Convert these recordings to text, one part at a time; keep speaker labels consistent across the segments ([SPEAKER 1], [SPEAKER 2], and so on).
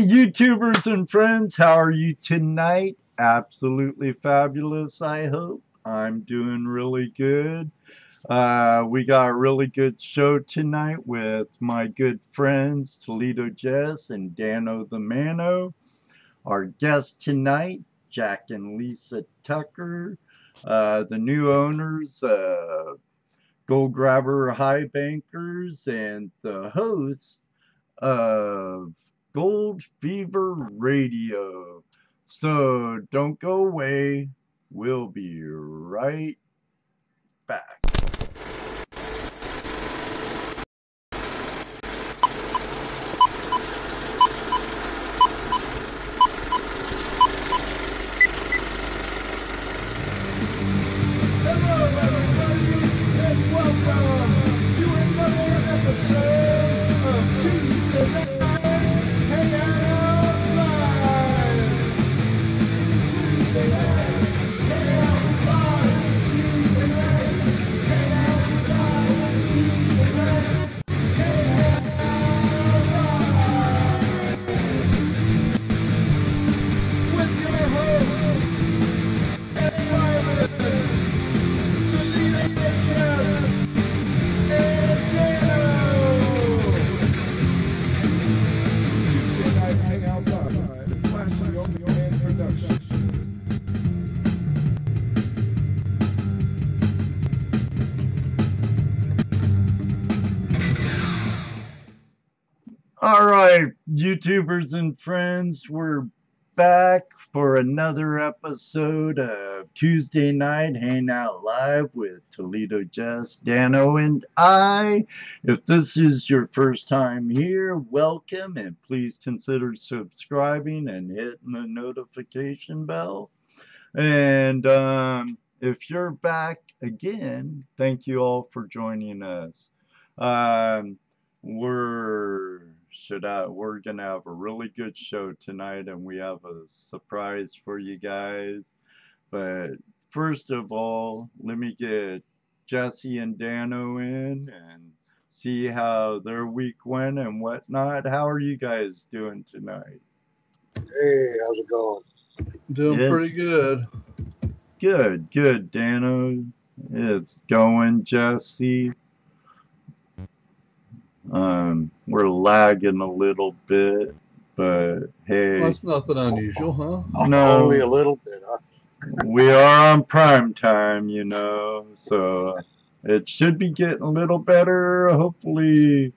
[SPEAKER 1] YouTubers and friends, how are you tonight? Absolutely fabulous, I hope. I'm doing really good. We got a really good show tonight with my good friends Toledo Jess and Dano the Mano. Our guest tonight, Jack and Lisa Tucker, the new owners, Gold Grabber High Bankers, and the host of Gold Fever Radio. So don't go away. We'll be right back.
[SPEAKER 2] Hello, everybody, and welcome to another episode of Tuesday Night Hangout Live. Tuesday Night Hangout Live. Tuesday Night Hangout Live. Tuesday Night Hangout Live. With your hosts, Eddie Wyman, Toledo Jess, and Dano. Tuesday Night Hangout Live, a classic on-demand production.
[SPEAKER 1] All right, YouTubers and friends, we're back for another episode of Tuesday Night Hangout Live with Toledo Jess, Dano, and I. If this is your first time here, welcome, and please consider subscribing and hitting the notification bell. And if you're back again, thank you all for joining us. We're gonna have a really good show tonight, and we have a surprise for you guys. But first of all, let me get Jesse and Dano in and see how their week went and whatnot. How are you guys doing tonight?
[SPEAKER 3] Hey, how's it going?
[SPEAKER 4] Doing pretty good.
[SPEAKER 1] Good, Dano. It's going, Jesse. We're lagging a little bit, but hey.
[SPEAKER 4] That's nothing unusual, huh?
[SPEAKER 1] No.
[SPEAKER 3] Only a little bit, huh?
[SPEAKER 1] We are on prime time, you know, so it should be getting a little better. Hopefully,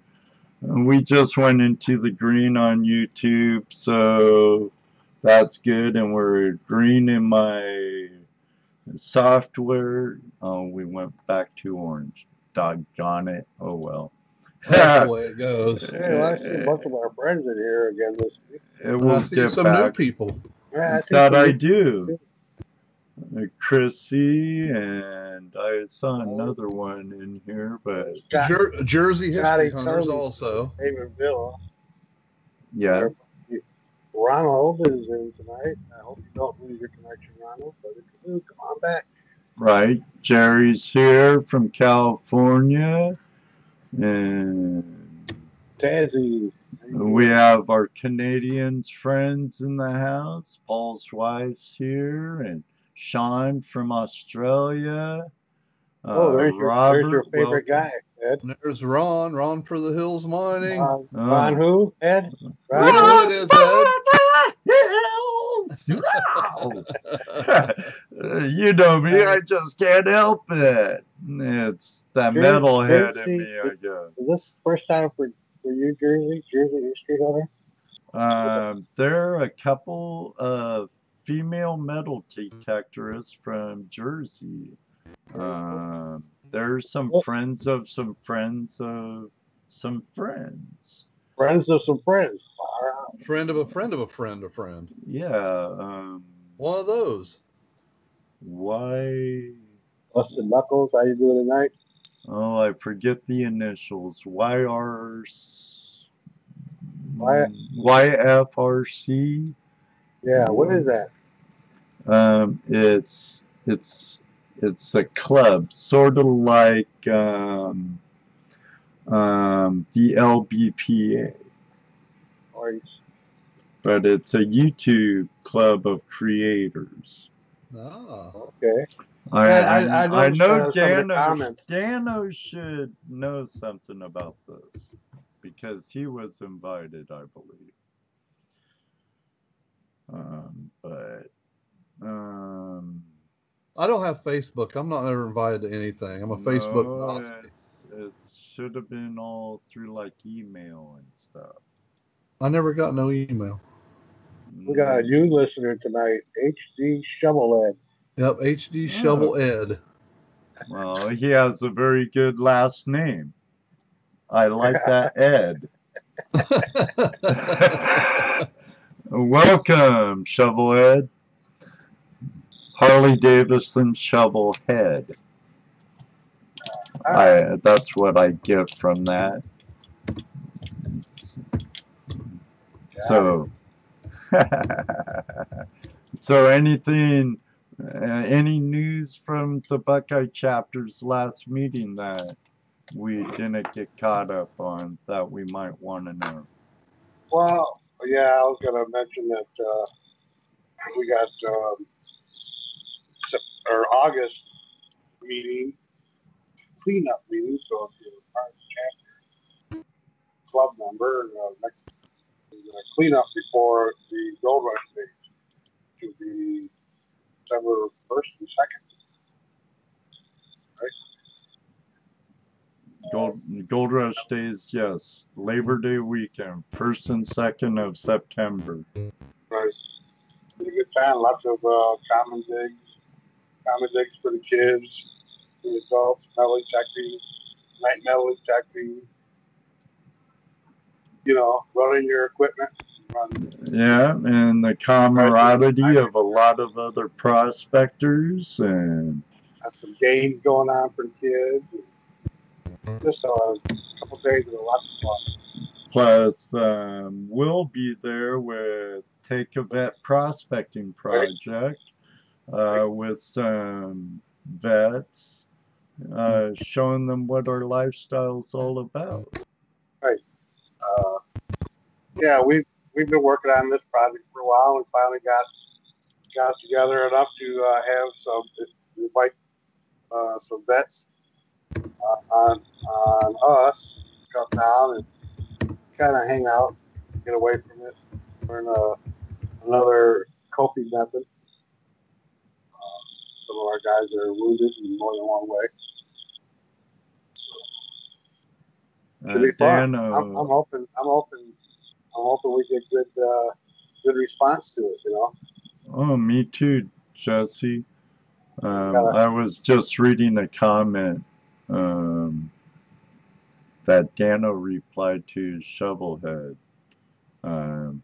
[SPEAKER 1] we just went into the green on YouTube, so that's good. And we're green in my software. Oh, we went back to orange. Doggone it. Oh, well.
[SPEAKER 4] That's the way it goes.
[SPEAKER 3] Hey, well, I see a bunch of our friends in here again this week.
[SPEAKER 1] We'll
[SPEAKER 4] I see
[SPEAKER 1] get
[SPEAKER 4] some
[SPEAKER 1] back.
[SPEAKER 4] new people.
[SPEAKER 3] Yeah,
[SPEAKER 1] That I do. Chrissy, and I saw another one in here, but
[SPEAKER 4] Jersey History
[SPEAKER 3] Scotty
[SPEAKER 4] Hunters
[SPEAKER 3] Tony.
[SPEAKER 4] also.
[SPEAKER 3] David Villa.
[SPEAKER 1] yeah.
[SPEAKER 3] Ronald is in tonight. I hope you don't lose your connection, Ronald. But if you do, come on back.
[SPEAKER 1] Right. Jerry's here from California. And
[SPEAKER 3] Tazzy.
[SPEAKER 1] we have our Canadians friends in the house. Paul's wife's here, and Sean from Australia.
[SPEAKER 3] Oh, there's
[SPEAKER 1] Robert,
[SPEAKER 3] your favorite
[SPEAKER 1] welcome.
[SPEAKER 3] guy, Ed.
[SPEAKER 4] And there's Ron for the Hills Mining.
[SPEAKER 3] Ron who, Ed?
[SPEAKER 4] You know who it is, Ed?
[SPEAKER 1] You know me, I just can't help it. It's that metalhead in me, I guess.
[SPEAKER 3] Is this first time for you, Jersey History Hunter?
[SPEAKER 1] There are a couple of female metal detectorists from Jersey. There's some friends of some friends of some friends.
[SPEAKER 3] Friends of some friends.
[SPEAKER 4] Friend of a friend of a friend of friend.
[SPEAKER 1] Yeah.
[SPEAKER 4] One of those.
[SPEAKER 1] Why?
[SPEAKER 3] Busted Knuckles, how you doing tonight?
[SPEAKER 1] Oh, I forget the initials. YFRC.
[SPEAKER 3] Yeah, what is that?
[SPEAKER 1] It's a club, sort of like the LBPA. but it's a YouTube club of creators.
[SPEAKER 4] Ah.
[SPEAKER 3] Okay.
[SPEAKER 1] I
[SPEAKER 3] noticed,
[SPEAKER 1] know
[SPEAKER 3] some of the comments.
[SPEAKER 1] Dano should know something about this because he was invited, I believe.
[SPEAKER 4] I don't have Facebook. I'm not ever invited to anything. I'm a Facebook Nazi.
[SPEAKER 1] It should have been all through like email and stuff.
[SPEAKER 4] I never got no email.
[SPEAKER 3] We got a new listener tonight, HD Shovelhead.
[SPEAKER 4] Yep, HD Shovel Ed.
[SPEAKER 1] Well, he has a very good last name. I like that, Ed. Welcome, Shovel Ed. Harley Davidson Shovel Head. That's what I get from that. So, so anything, any news from the Buckeye chapter's last meeting that we didn't get caught up on that we might want to know?
[SPEAKER 3] Well, yeah, I was going to mention that we got our August meeting, cleanup meeting. So if you're a part of the chapter club member, next cleanup before the gold rush stage to be December 1st and 2nd.
[SPEAKER 1] Gold Rush days, yes. Labor Day weekend, 1st and 2nd of September.
[SPEAKER 3] Right. It's a good time. Lots of common digs for the kids, the adults, metal detecting, night metal detecting. You know, running your equipment.
[SPEAKER 1] Yeah, and the camaraderie of a lot of other prospectors and
[SPEAKER 3] have some games going on for the kids. Just a couple days of lots of fun.
[SPEAKER 1] Plus, we'll be there with Take a Vet Prospecting Project with some vets, showing them what our lifestyle's all about.
[SPEAKER 3] Right. Yeah, we've been working on this project for a while, and finally got together enough to have some invite some vets on us to come down and kind of hang out, get away from it, learn another coping method. Some of our guys are wounded in more than one way. So, should be fun. I'm hoping we get good response to it. You know.
[SPEAKER 1] Oh, me too, Jesse. I was just reading a comment that Dano replied to Shovelhead when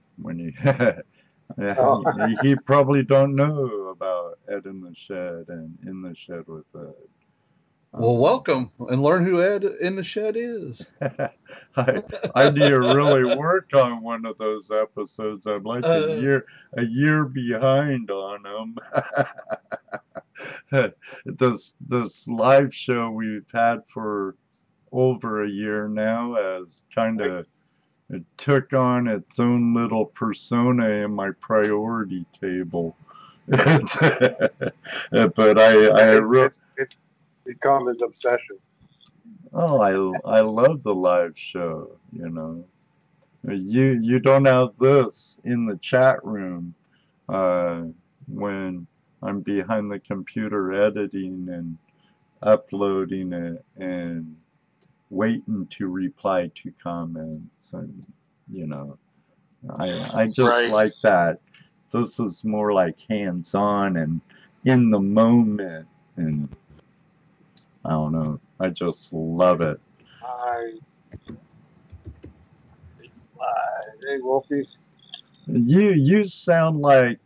[SPEAKER 1] he probably don't know about Ed in the Shed and In the Shed with Ed.
[SPEAKER 4] Well, welcome and learn who Ed in the Shed is.
[SPEAKER 1] I need to really work on one of those episodes. I'm like a year behind on them. This live show we've had for over a year now has kind of it took on its own little persona in my priority table. But
[SPEAKER 3] it's become his obsession.
[SPEAKER 1] Oh, I love the live show, you know. You don't have this in the chat room when I'm behind the computer editing and uploading it and waiting to reply to comments, and you know, I just like that. This is more like hands-on and in the moment, and I don't know, I just love it.
[SPEAKER 3] Hey, Wolfie.
[SPEAKER 1] You sound like,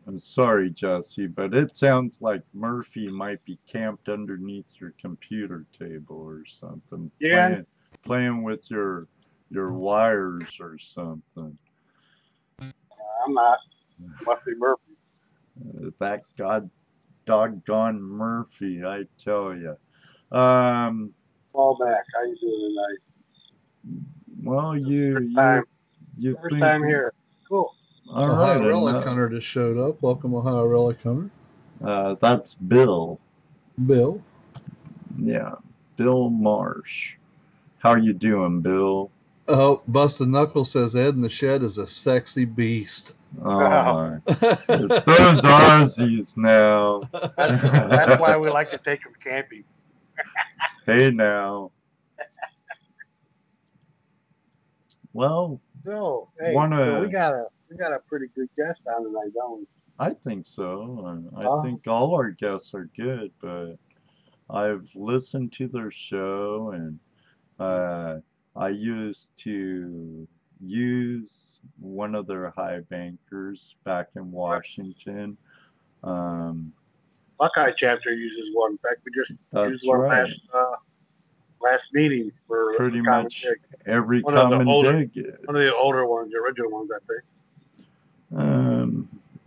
[SPEAKER 1] I'm sorry, Jesse, but it sounds like Murphy might be camped underneath your computer table or something.
[SPEAKER 3] Yeah.
[SPEAKER 1] Playing with your wires or something.
[SPEAKER 3] I'm not. Must be Murphy.
[SPEAKER 1] That doggone Murphy, I tell you.
[SPEAKER 3] Fall back. How you doing tonight?
[SPEAKER 1] Well,
[SPEAKER 3] First time here. Cool.
[SPEAKER 1] didn't
[SPEAKER 4] Relic
[SPEAKER 1] know.
[SPEAKER 4] Hunter just showed up. Welcome, Ohio Relic Hunter.
[SPEAKER 1] That's Bill.
[SPEAKER 4] Bill.
[SPEAKER 1] Yeah, Bill Marsh. How you doing, Bill?
[SPEAKER 4] Oh, Busted Knuckles says Ed in the Shed is a sexy beast.
[SPEAKER 1] Oh, those Aussies now.
[SPEAKER 3] That's why we like to take them camping.
[SPEAKER 1] Hey now. Well,
[SPEAKER 3] So, hey,
[SPEAKER 1] Wanna-
[SPEAKER 3] so we got a pretty good guest on tonight, don't we?
[SPEAKER 1] I think so. I think all our guests are good, but I've listened to their show, and I used to use one of their high bankers back in Washington.
[SPEAKER 3] Buckeye chapter uses one. In fact, we just
[SPEAKER 1] That's
[SPEAKER 3] used one
[SPEAKER 1] right.
[SPEAKER 3] last meeting for
[SPEAKER 1] Pretty
[SPEAKER 3] Common
[SPEAKER 1] much
[SPEAKER 3] Dig.
[SPEAKER 1] every
[SPEAKER 3] One of the
[SPEAKER 1] common
[SPEAKER 3] older-
[SPEAKER 1] dig.
[SPEAKER 3] One of the older ones, the original ones, I think.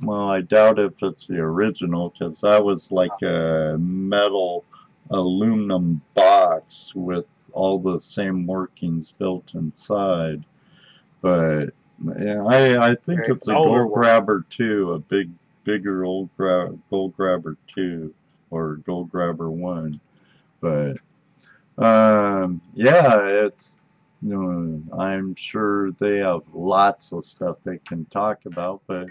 [SPEAKER 1] Well, I doubt if it's the original, because that was like a metal aluminum box with all the same workings built inside. But yeah, I think
[SPEAKER 3] Okay,
[SPEAKER 1] it's a
[SPEAKER 3] an older
[SPEAKER 1] Gold
[SPEAKER 3] one.
[SPEAKER 1] Grabber 2, a bigger Gold Grabber 2 or Gold Grabber 1. But yeah, it's, I'm sure they have lots of stuff they can talk about, but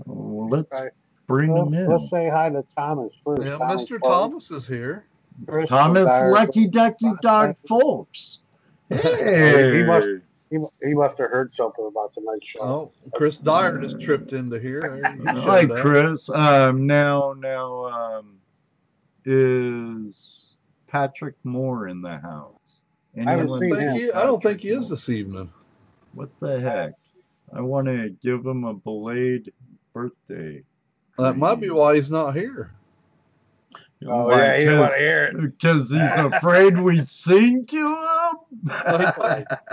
[SPEAKER 1] let's
[SPEAKER 3] Right.
[SPEAKER 1] bring them in.
[SPEAKER 3] Let's say hi to Thomas first.
[SPEAKER 4] Yeah,
[SPEAKER 3] Thomas
[SPEAKER 4] Mr.
[SPEAKER 3] Park.
[SPEAKER 4] Thomas is here.
[SPEAKER 3] Chris
[SPEAKER 1] Thomas
[SPEAKER 3] was our-
[SPEAKER 1] Lucky Ducky Dog Folks. Hey.
[SPEAKER 3] He must have heard something about tonight's show.
[SPEAKER 4] Oh, Chris Dyer just tripped into here. He
[SPEAKER 1] Hi,
[SPEAKER 4] showed up.
[SPEAKER 1] Chris. Now, is Patrick Moore in the house?
[SPEAKER 3] I haven't
[SPEAKER 1] Anyone
[SPEAKER 3] seen
[SPEAKER 1] see
[SPEAKER 3] him.
[SPEAKER 4] I don't think
[SPEAKER 1] Patrick
[SPEAKER 4] he is
[SPEAKER 1] Moore?
[SPEAKER 4] this evening.
[SPEAKER 1] What the heck? I want to give him a belated birthday.
[SPEAKER 4] That might be why he's not here.
[SPEAKER 3] Oh, yeah, he didn't want to hear it.
[SPEAKER 1] Because he's afraid we'd sing to him?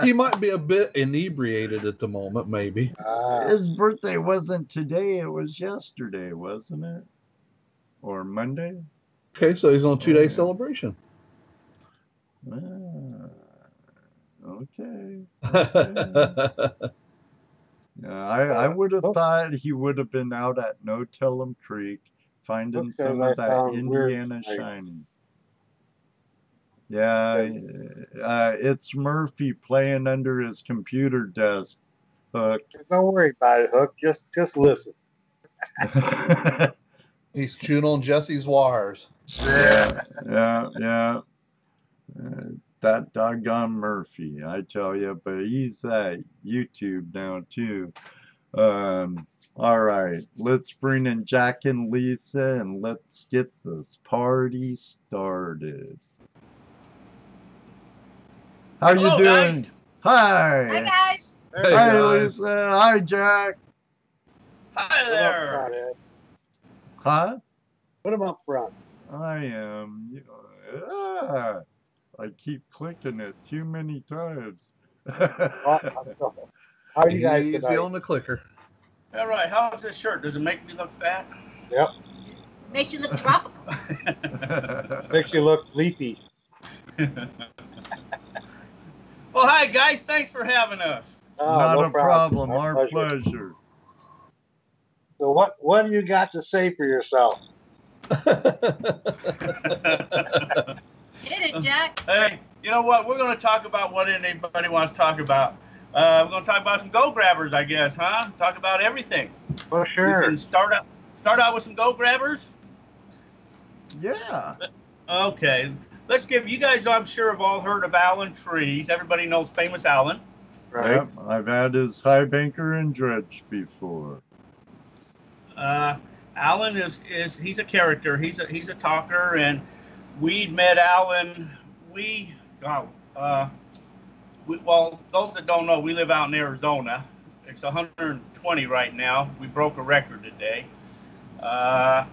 [SPEAKER 4] He might be a bit inebriated at the moment, maybe.
[SPEAKER 1] His birthday wasn't today, it was yesterday, wasn't it? Or Monday?
[SPEAKER 4] Okay, so he's on a 2-day
[SPEAKER 1] yeah.
[SPEAKER 4] celebration.
[SPEAKER 1] Okay. Yeah, I would have thought he would have been out at No Tell'em Creek finding
[SPEAKER 3] Okay,
[SPEAKER 1] some
[SPEAKER 3] that
[SPEAKER 1] of that
[SPEAKER 3] sounds weird
[SPEAKER 1] Indiana
[SPEAKER 3] tonight.
[SPEAKER 1] shining. Yeah, it's Murphy playing under his computer desk. Hook.
[SPEAKER 3] Don't worry about it, Hook. Just listen.
[SPEAKER 4] He's chewing on Jesse's wires.
[SPEAKER 1] Yeah. That doggone Murphy, I tell you, but he's at YouTube now too. All right, let's bring in Jack and Lisa and let's get this party started. How you doing?
[SPEAKER 5] Guys.
[SPEAKER 1] Hi.
[SPEAKER 5] Hi, guys.
[SPEAKER 4] Hey,
[SPEAKER 1] Hi,
[SPEAKER 4] guys.
[SPEAKER 1] Lisa. Hi, Jack.
[SPEAKER 5] Hi
[SPEAKER 3] Put
[SPEAKER 5] there.
[SPEAKER 3] up front, Ed.
[SPEAKER 1] Huh?
[SPEAKER 3] Put him up front.
[SPEAKER 1] I am. I keep clicking it too many times.
[SPEAKER 3] How are you guys
[SPEAKER 4] Easy
[SPEAKER 3] tonight?
[SPEAKER 4] on the clicker.
[SPEAKER 5] All right, how's this shirt? Does it make me look fat?
[SPEAKER 3] Yep.
[SPEAKER 5] Makes you look tropical.
[SPEAKER 3] Makes you look leafy.
[SPEAKER 5] Well, hi, guys. Thanks for having us.
[SPEAKER 1] Not
[SPEAKER 3] no
[SPEAKER 1] a problem. Our
[SPEAKER 3] My
[SPEAKER 1] pleasure.
[SPEAKER 3] So what do you got to say for yourself?
[SPEAKER 5] Hit it, Jack. Hey, you know what? We're going to talk about what anybody wants to talk about. We're going to talk about some gold grabbers, I guess, huh? Talk about everything.
[SPEAKER 3] For
[SPEAKER 5] We
[SPEAKER 3] sure.
[SPEAKER 5] can start out with some gold grabbers.
[SPEAKER 1] Yeah.
[SPEAKER 5] Okay. Let's give you guys. I'm sure have all heard of Alan Trees. Everybody knows famous Alan.
[SPEAKER 3] Right.
[SPEAKER 1] Yep. I've had his high banker and dredge before.
[SPEAKER 5] Alan is he's a character. He's a talker, and we'd met Alan. Well, those that don't know, we live out in Arizona. It's 120 right now. We broke a record today. But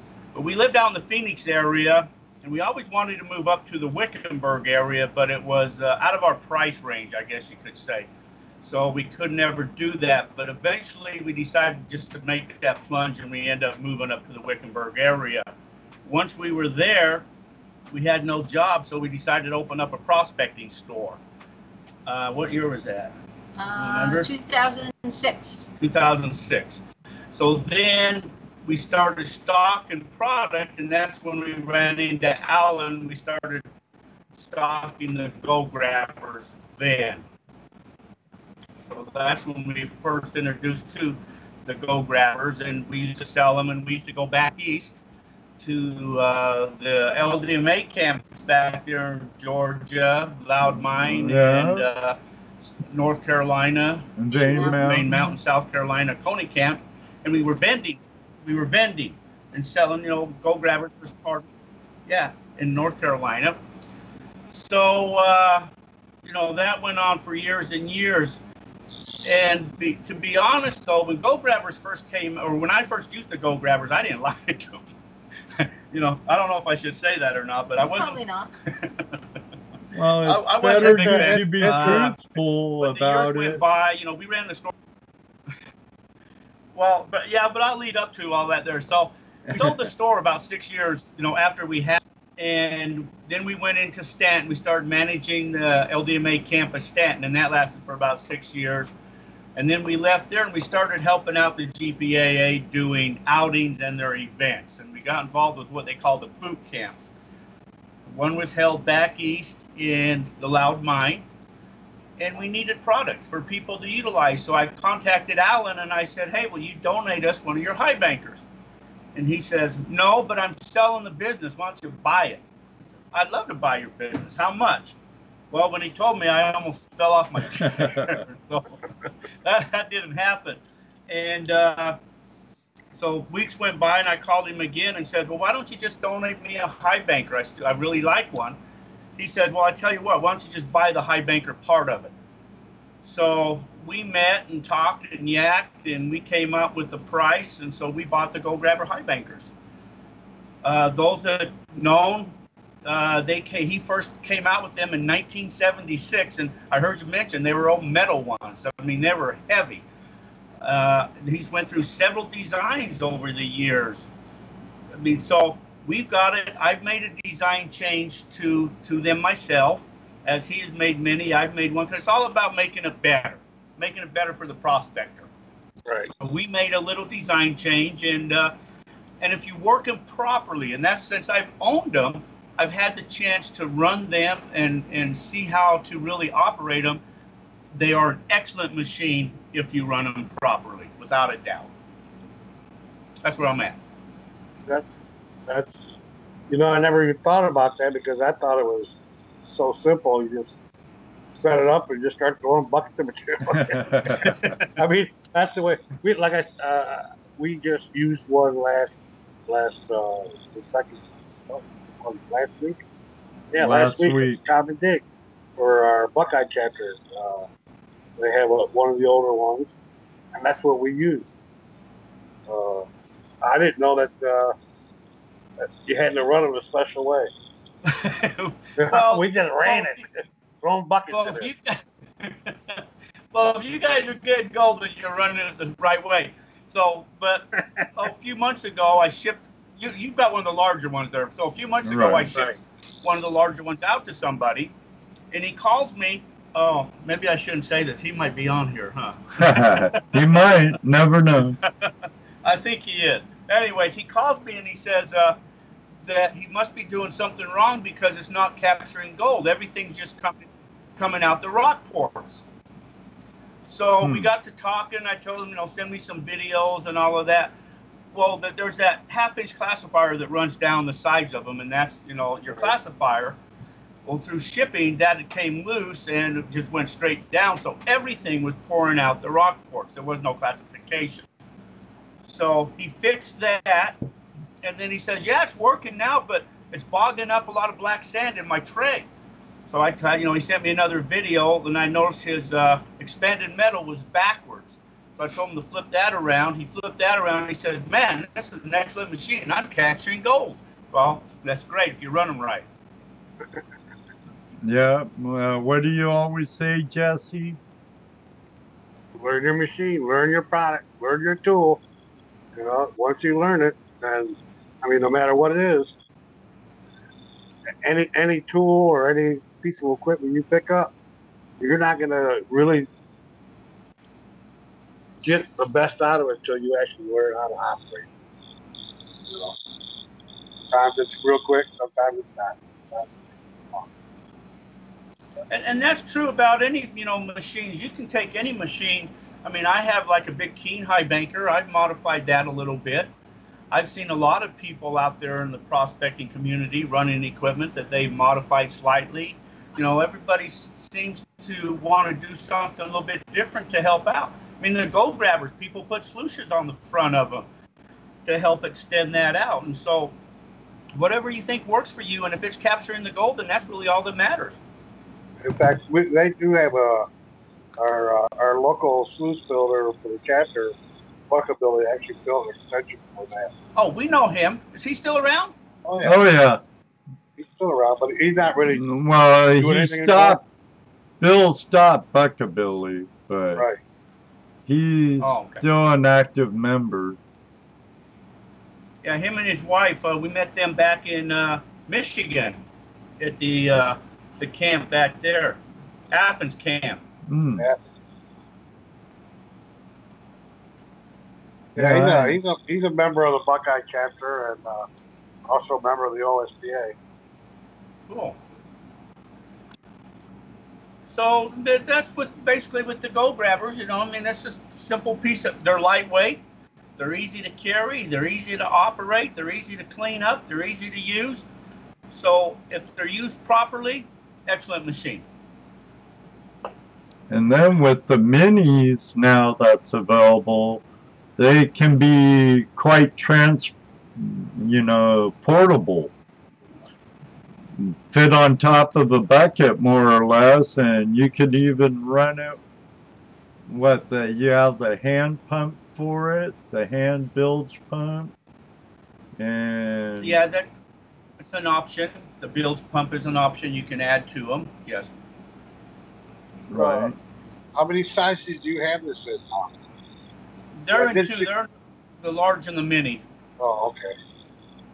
[SPEAKER 5] we lived out in the Phoenix area, and we always wanted to move up to the Wickenburg area, but it was out of our price range, I guess you could say. So we could never do that. But eventually we decided just to make that plunge, and we ended up moving up to the Wickenburg area. Once we were there, we had no job, so we decided to open up a prospecting store. What year was that? Remember?
[SPEAKER 6] 2006.
[SPEAKER 5] 2006. So then we started stocking product, and that's when we ran into Alan. We started stocking the Go Grabbers then. So that's when we first introduced to the Go Grabbers, and we used to sell them, and we used to go back east to the LDMA camps back there in Georgia, Loud Mine, and North Carolina,
[SPEAKER 1] and Vane
[SPEAKER 5] Mountain, South Carolina, Coney camp, and we were vending and selling, Go Grabbers was part, in North Carolina. So, that went on for years and years. And to be honest, though, when Go Grabbers first came, or when I first used the Go Grabbers, I didn't like them. I don't know if I should say that or not, but I wasn't.
[SPEAKER 6] Probably not.
[SPEAKER 1] Well, it's
[SPEAKER 5] I
[SPEAKER 1] better
[SPEAKER 5] wasn't a big
[SPEAKER 1] to be
[SPEAKER 5] fan.
[SPEAKER 1] truthful
[SPEAKER 5] But the years
[SPEAKER 1] about
[SPEAKER 5] went
[SPEAKER 1] it.
[SPEAKER 5] by, we ran the store. Well, but I'll lead up to all that there. So we sold the store about 6 years, after we had, and then we went into Stanton. We started managing the LDMA campus Stanton, and that lasted for about 6 years. And then we left there and we started helping out the GPAA doing outings and their events. And we got involved with what they call the boot camps. One was held back east in the Loud Mine, and we needed product for people to utilize. So I contacted Alan and I said, hey, will you donate us one of your high bankers? And he says, no, but I'm selling the business. Why don't you buy it? I'd love to buy your business. How much? Well, when he told me, I almost fell off my chair. So that didn't happen. And so weeks went by, and I called him again and said, well, why don't you just donate me a high banker? I really like one. He says, well, I tell you what, why don't you just buy the high banker part of it? So we met and talked and yacked, and we came up with a price, and so we bought the Go Grabber high bankers. Those that known, he first came out with them in 1976, and I heard you mention they were old metal ones. I mean, they were heavy. He's went through several designs over the years. I mean, so we've got it. I've made a design change to them myself, as he has made many. I've made one, because it's all about making it better for the prospector.
[SPEAKER 3] Right.
[SPEAKER 5] So we made a little design change, and if you work them properly, and that's since I've owned them, I've had the chance to run them and see how to really operate them. They are an excellent machine if you run them properly, without a doubt. That's where I'm at.
[SPEAKER 3] That's, I never even thought about that, because I thought it was so simple. You just set it up and just start throwing buckets of material. I mean, that's the way we just used one last week. Yeah, last week. Common dig for our Buckeye chapter. They have one of the older ones, and that's what we use. I didn't know that you had to run them a special way.
[SPEAKER 5] Well,
[SPEAKER 3] we just ran it, throwing buckets in it.
[SPEAKER 5] Well, if you guys are getting gold, then you're running it the right way. So, but a few months ago, I shipped. You've got one of the larger ones there. So a few months ago, I shipped one of the larger ones out to somebody, and he calls me. Oh, maybe I shouldn't say this. He might be on here, huh?
[SPEAKER 1] He might. Never know.
[SPEAKER 5] I think he is. Anyways, he calls me and he says that he must be doing something wrong, because it's not capturing gold. Everything's just coming out the rock pores. So we got to talking. I told him, send me some videos and all of that. Well, there's that half-inch classifier that runs down the sides of them, and that's, your classifier. Well, through shipping, that came loose and it just went straight down. So everything was pouring out the rock ports. There was no classification. So he fixed that, and then he says, yeah, it's working now, but it's bogging up a lot of black sand in my tray. So he sent me another video, and I noticed his expanded metal was backwards. So I told him to flip that around. He flipped that around, and he says, man, this is an excellent machine. I'm capturing gold. Well, that's great if you run them right.
[SPEAKER 1] Yeah. What do you always say, Jesse?
[SPEAKER 3] Learn your machine, learn your product, learn your tool. Once you learn it, then, no matter what it is, any tool or any piece of equipment you pick up, you're not going to really get the best out of it until you actually learn how to operate. You know, sometimes it's real quick, sometimes it's not. Sometimes it takes long.
[SPEAKER 5] And that's true about any, machines. You can take any machine. I mean, I have like a big Keen high banker. I've modified that a little bit. I've seen a lot of people out there in the prospecting community running equipment that they've modified slightly. Everybody seems to want to do something a little bit different to help out. I mean, the gold grabbers, people put sluices on the front of them to help extend that out. And so whatever you think works for you, and if it's capturing the gold, then that's really all that matters.
[SPEAKER 3] In fact, they do have our local sluice builder for the chapter, Buckability, actually built an extension for that.
[SPEAKER 5] Oh, we know him. Is he still around?
[SPEAKER 3] Oh, yeah.
[SPEAKER 1] Oh, yeah.
[SPEAKER 3] He's still around, but he's not really.
[SPEAKER 1] Well,
[SPEAKER 3] doing
[SPEAKER 1] he
[SPEAKER 3] anything
[SPEAKER 1] stopped. Bill stopped Buckabilly, but
[SPEAKER 3] Right.
[SPEAKER 1] he's still an active member.
[SPEAKER 5] Yeah, him and his wife, we met them back in Michigan at the camp back there, Athens camp.
[SPEAKER 1] Mm.
[SPEAKER 3] Yeah, he's a member of the Buckeye chapter and also a member of the OSPA.
[SPEAKER 5] Cool. So that's basically with the gold grabbers, I mean, that's just a simple piece of, they're lightweight, they're easy to carry, they're easy to operate, they're easy to clean up, they're easy to use. So if they're used properly, excellent machine.
[SPEAKER 1] And then with the minis now that's available, they can be quite portable. Fit on top of a bucket more or less, and you could even run it. You have the hand pump for it, the hand bilge pump, and
[SPEAKER 5] yeah, that's an option. The bilge pump is an option you can add to them. Yes.
[SPEAKER 1] Right.
[SPEAKER 3] How many sizes do you have this in?
[SPEAKER 5] They're in two. They're the large and the mini.
[SPEAKER 3] Oh, okay.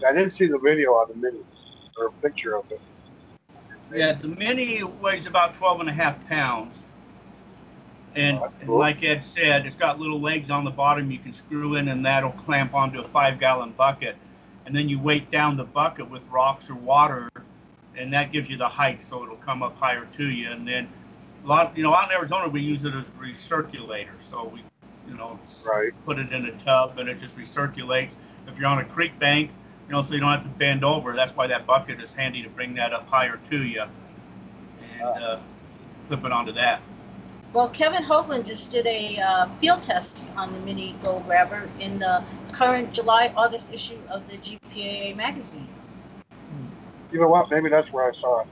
[SPEAKER 3] I didn't see the video on the mini or a picture of it.
[SPEAKER 5] Yeah, the mini weighs about 12.5 pounds. And,
[SPEAKER 3] cool.
[SPEAKER 5] and like Ed said, it's got little legs on the bottom you can screw in, and that'll clamp onto a 5-gallon bucket. And then you weight down the bucket with rocks or water, and that gives you the height, so it'll come up higher to you. And then out in Arizona, we use it as a recirculator. So we, put it in a tub, and it just recirculates. If you're on a creek bank, so you don't have to bend over. That's why that bucket is handy to bring that up higher to you and clip it onto that.
[SPEAKER 6] Well, Kevin Hoagland just did a field test on the mini gold grabber in the current July-August issue of the GPAA magazine.
[SPEAKER 3] You know what? Maybe that's where I saw it.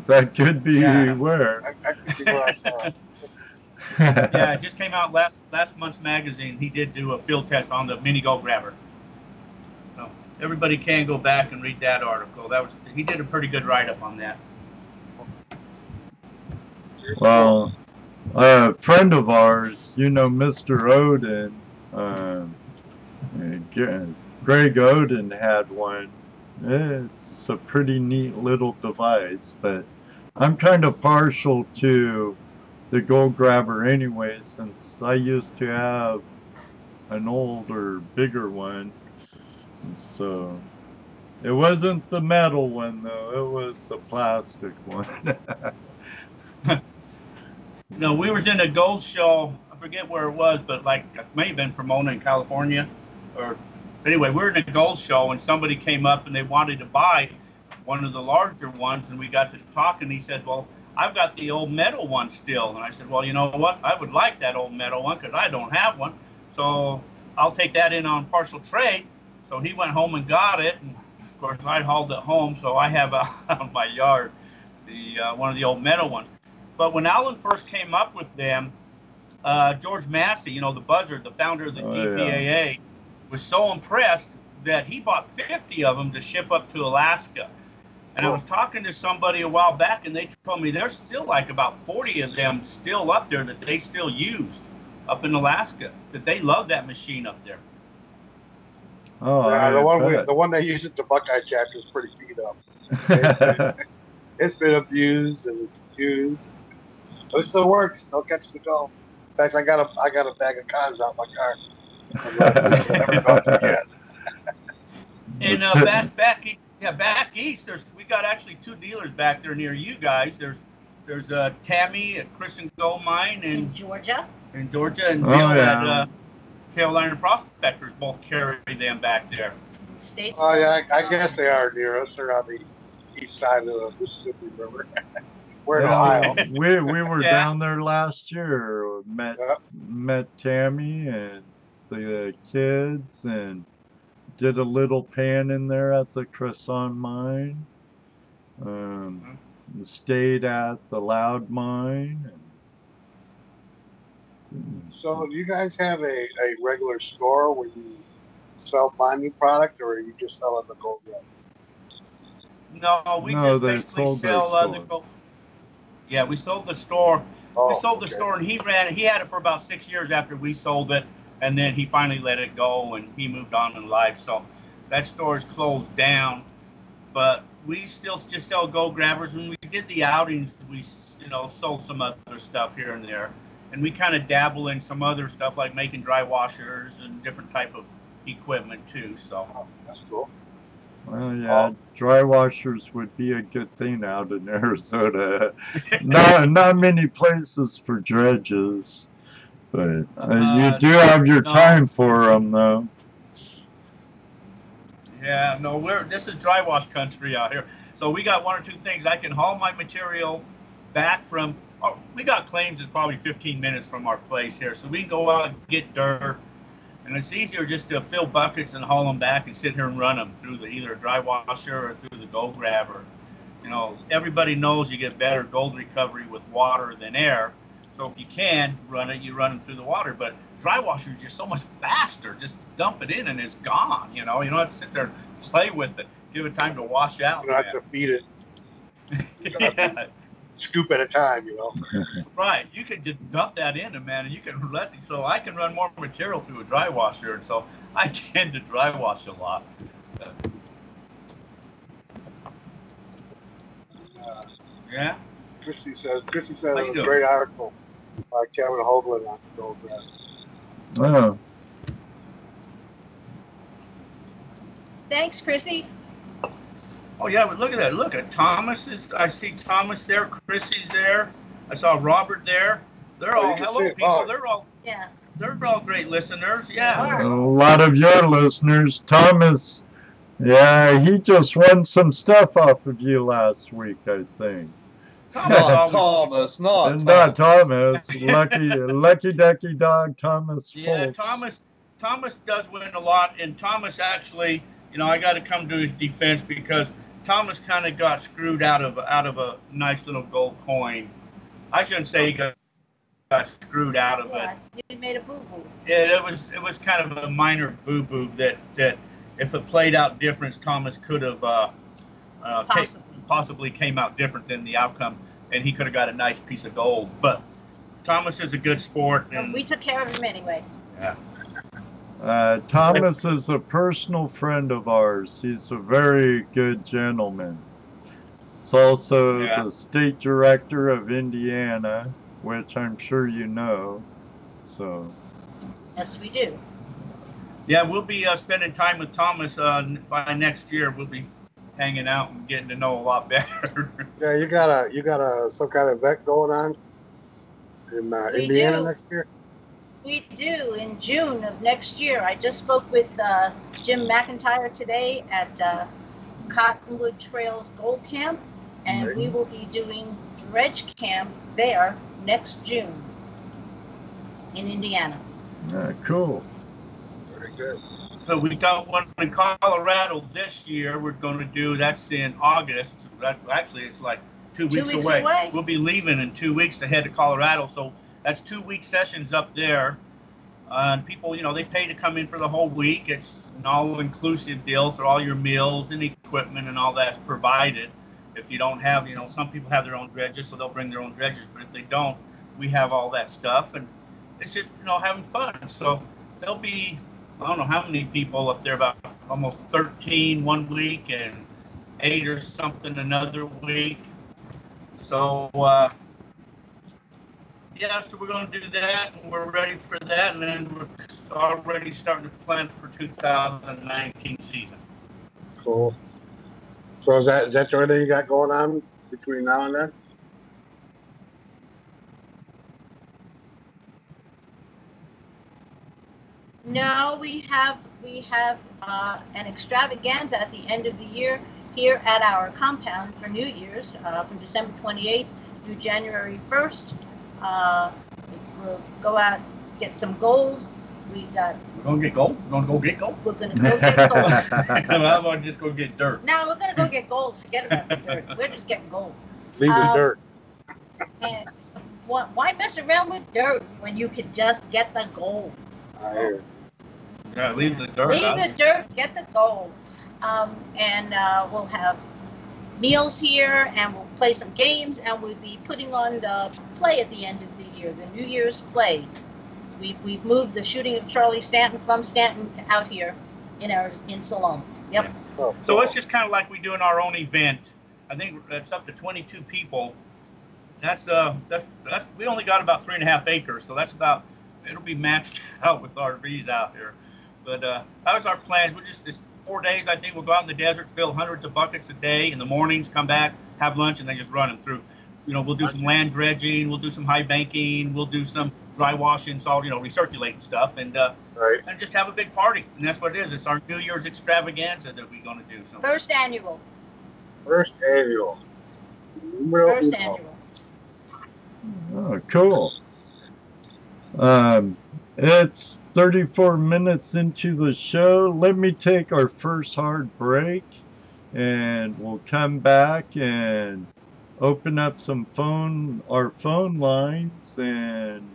[SPEAKER 1] That could be where.
[SPEAKER 3] I could be where I saw it.
[SPEAKER 5] Yeah, it just came out last month's magazine. He did do a field test on the mini gold grabber. So everybody can go back and read that article. He did a pretty good write-up on that.
[SPEAKER 1] Well, a friend of ours, Mr. Odin, Greg Odin had one. It's a pretty neat little device, but I'm kind of partial to the gold grabber anyway, since I used to have an older, bigger one. So it wasn't the metal one, though. It was the plastic one.
[SPEAKER 5] No, we was in a gold show. I forget where it was, but it may have been Pomona in California. Anyway, we were in a gold show, and somebody came up and they wanted to buy one of the larger ones, and we got to talk, and he says, well, I've got the old metal one still. And I said, well, you know what? I would like that old metal one because I don't have one. So I'll take that in on partial trade. So he went home and got it. And of course, I hauled it home. So I have out in my yard one of the old metal ones. But when Alan first came up with them, George Massey, the Buzzard, the founder of the GPAA, was so impressed that he bought 50 of them to ship up to Alaska. And I was talking to somebody a while back, and they told me there's still about 40 of them still up there that they still used up in Alaska, that they love that machine up there.
[SPEAKER 1] Oh,
[SPEAKER 3] yeah, the one they use at the Buckeye chapter is pretty beat up. It's been abused and used. But it still works. Still catches the goal. In fact, I got a bag of cons out my car. Never gone through yet.
[SPEAKER 5] And back east, we got actually 2 dealers back there near you guys. There's Tammy at Kristen Gold Mine
[SPEAKER 6] In Georgia.
[SPEAKER 5] and Bill
[SPEAKER 1] yeah.
[SPEAKER 5] at Carolina Prospectors both carry them back there.
[SPEAKER 6] States.
[SPEAKER 3] Oh yeah, I guess they are near us. They're on the east side of the Mississippi River. We're in Ohio.
[SPEAKER 1] We were
[SPEAKER 5] Yeah.
[SPEAKER 1] down there last year. Met Tammy and the kids and did a little pan in there at the Crescent Mine. Stayed at the Loud Mine.
[SPEAKER 3] So do you guys have a regular store where you sell mining product, or are you just selling the gold grab?
[SPEAKER 5] No, we
[SPEAKER 1] No,
[SPEAKER 5] just
[SPEAKER 1] they
[SPEAKER 5] basically
[SPEAKER 1] sold their
[SPEAKER 5] sell the
[SPEAKER 1] store.
[SPEAKER 5] gold. Yeah, we sold the store.
[SPEAKER 3] Oh,
[SPEAKER 5] We sold the
[SPEAKER 3] okay.
[SPEAKER 5] store, and he had it for about 6 years after we sold it, and then he finally let it go, and he moved on in life. So that store is closed down, but we still just sell gold grabbers. When we did the outings, we sold some other stuff here and there, and we kind of dabble in some other stuff like making dry washers and different type of equipment too. So
[SPEAKER 3] Oh, that's cool.
[SPEAKER 1] Well, yeah, dry washers would be a good thing out in Arizona. Not many places for dredges, but you do have your
[SPEAKER 5] no.
[SPEAKER 1] time for them, though.
[SPEAKER 5] yeah, no, this is dry wash country out here. So we got 1 or 2 things. I can haul my material back from. Oh, we got claims that's probably 15 minutes from our place here, so we can go out and get dirt. And it's easier just to fill buckets and haul them back and sit here and run them through either a dry washer or through the gold grabber. Everybody knows you get better gold recovery with water than air. So if you can run it, you run them through the water. But dry washer is just so much faster. Just dump it in and it's gone. You don't have to sit there and play with it. Give it time to wash out.
[SPEAKER 3] You don't have to feed it.
[SPEAKER 5] Yeah.
[SPEAKER 3] Scoop at a time,
[SPEAKER 5] Right, you can just dump that in, man, and you can so I can run more material through a dry washer, and so I tend to dry wash a lot. Yeah.
[SPEAKER 3] Chrissy says
[SPEAKER 5] How
[SPEAKER 3] it
[SPEAKER 5] you
[SPEAKER 3] was a
[SPEAKER 5] doing?
[SPEAKER 3] great article by Kevin Hoagland on gold grab.
[SPEAKER 1] Oh,
[SPEAKER 6] Thanks, Chrissy.
[SPEAKER 5] Oh yeah, but look at that. Look at Thomas. I see Thomas there. Chrissy's there. I saw Robert there. They're
[SPEAKER 3] Oh, you
[SPEAKER 5] all
[SPEAKER 3] can
[SPEAKER 5] hello
[SPEAKER 3] see it.
[SPEAKER 5] people.
[SPEAKER 3] Oh.
[SPEAKER 5] They're all great listeners. Yeah.
[SPEAKER 1] a lot of your listeners. Thomas, yeah, he just won some stuff off of you last week, I think.
[SPEAKER 4] Not Thomas.
[SPEAKER 1] Not Thomas. Lucky Ducky Dog Thomas.
[SPEAKER 5] Yeah,
[SPEAKER 1] Folks.
[SPEAKER 5] Thomas does win a lot, and Thomas actually, I got to come to his defense because Thomas kind of got screwed out of a nice little gold coin. I shouldn't say he got screwed out of it.
[SPEAKER 6] Yes, you made a boo-boo.
[SPEAKER 5] Yeah, it was kind of a minor boo-boo that if it played out different, Thomas could have possibly came out different than the outcome, and he could have got a nice piece of gold. But Thomas is a good sport, and
[SPEAKER 6] We took care of him anyway.
[SPEAKER 5] yeah.
[SPEAKER 1] Thomas is a personal friend of ours. He's a very good gentleman. He's also the state director of Indiana, which I'm sure you know. So.
[SPEAKER 6] Yes, we do.
[SPEAKER 5] Yeah, we'll be spending time with Thomas by next year. We'll be hanging out and getting to know a lot better.
[SPEAKER 3] Yeah, you got some kind of event going on in Indiana next year.
[SPEAKER 6] We do in June of next year. I just spoke with Jim McIntyre today at Cottonwood Trails Gold Camp, and we will be doing Dredge Camp there next June in Indiana.
[SPEAKER 1] Cool.
[SPEAKER 3] Very good.
[SPEAKER 5] So we got one in Colorado this year. We're going to do that's in August. Actually, it's like 2 weeks away. We'll be leaving in 2 weeks to head to Colorado. So that's 2-week sessions up there. And people, they pay to come in for the whole week. It's an all-inclusive deal, so all your meals and equipment and all that's provided. If you don't have, some people have their own dredges, so they'll bring their own dredges. But if they don't, we have all that stuff, and it's just having fun. So there'll be, I don't know how many people up there, about almost 13 one week and 8 or something another week. So Yeah, so we're going to do that, and we're ready for that, and then we're already starting to plan for 2019 season.
[SPEAKER 3] Cool. So is that everything you got going on between now and then?
[SPEAKER 6] No, we have an extravaganza at the end of the year here at our compound for New Year's from December 28th through January 1st. We'll go out, get some gold. We're
[SPEAKER 5] going to get gold? We're going to go get gold?
[SPEAKER 6] We're going to go get gold.
[SPEAKER 5] Well, how about just go get dirt?
[SPEAKER 6] No, we're going to go get gold. Forget about the dirt. We're just getting gold.
[SPEAKER 3] Leave the dirt.
[SPEAKER 6] And why mess around with dirt when you could just get the gold?
[SPEAKER 3] I hear.
[SPEAKER 5] Yeah, leave the dirt.
[SPEAKER 6] Leave the dirt, get the gold. And we'll have meals here, and we'll play some games, and we'll be putting on the play at the end of the year, the New Year's play. We've moved the shooting of Charlie Stanton from Stanton out here in Salome. Yep.
[SPEAKER 5] Yeah.
[SPEAKER 3] Oh,
[SPEAKER 5] So it's just kind of like we doing our own event. I think that's up to 22 people. That's we only got about 3.5 acres, so that's about, it'll be maxed out with RVs out here. But that was our plan. We're just 4 days. I think we'll go out in the desert, fill hundreds of buckets a day in the mornings, come back, have lunch, and then just run them through. We'll do some land dredging, we'll do some high banking, we'll do some dry washing, salt, recirculating stuff, and
[SPEAKER 3] right.
[SPEAKER 5] and just have a big party. And that's what it is. It's our New Year's extravaganza that we're going to do. So.
[SPEAKER 6] First annual.
[SPEAKER 3] First annual.
[SPEAKER 6] First annual.
[SPEAKER 1] Oh, cool. It's 34 minutes into the show. Let me take our first hard break, and we'll come back and open up our phone lines and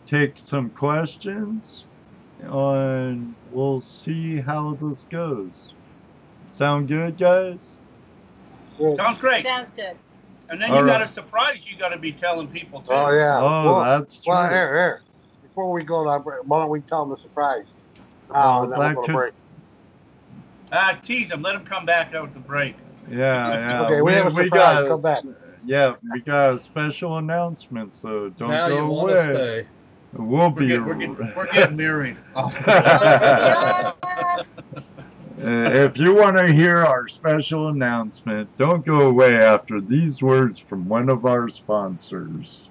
[SPEAKER 1] take some questions, and we'll see how this goes. Sound good, guys?
[SPEAKER 5] Sounds great.
[SPEAKER 6] Sounds good.
[SPEAKER 5] And then
[SPEAKER 1] All
[SPEAKER 5] you got
[SPEAKER 1] right.
[SPEAKER 5] a surprise you got to be telling people too.
[SPEAKER 3] Oh yeah.
[SPEAKER 1] Oh, that's true.
[SPEAKER 3] Well, here. Before we go, why don't we tell them the surprise?
[SPEAKER 1] Well,
[SPEAKER 3] And then we'll go to break.
[SPEAKER 5] Tease them. Let them come back out the break.
[SPEAKER 1] Yeah.
[SPEAKER 3] Okay, we have a surprise. Come back.
[SPEAKER 1] Yeah, we got a special announcement, so don't
[SPEAKER 4] Now you
[SPEAKER 1] go
[SPEAKER 4] want to
[SPEAKER 1] away.
[SPEAKER 4] stay.
[SPEAKER 1] We'll be.
[SPEAKER 5] We're getting married.
[SPEAKER 1] If you want to hear our special announcement, don't go away after these words from one of our sponsors.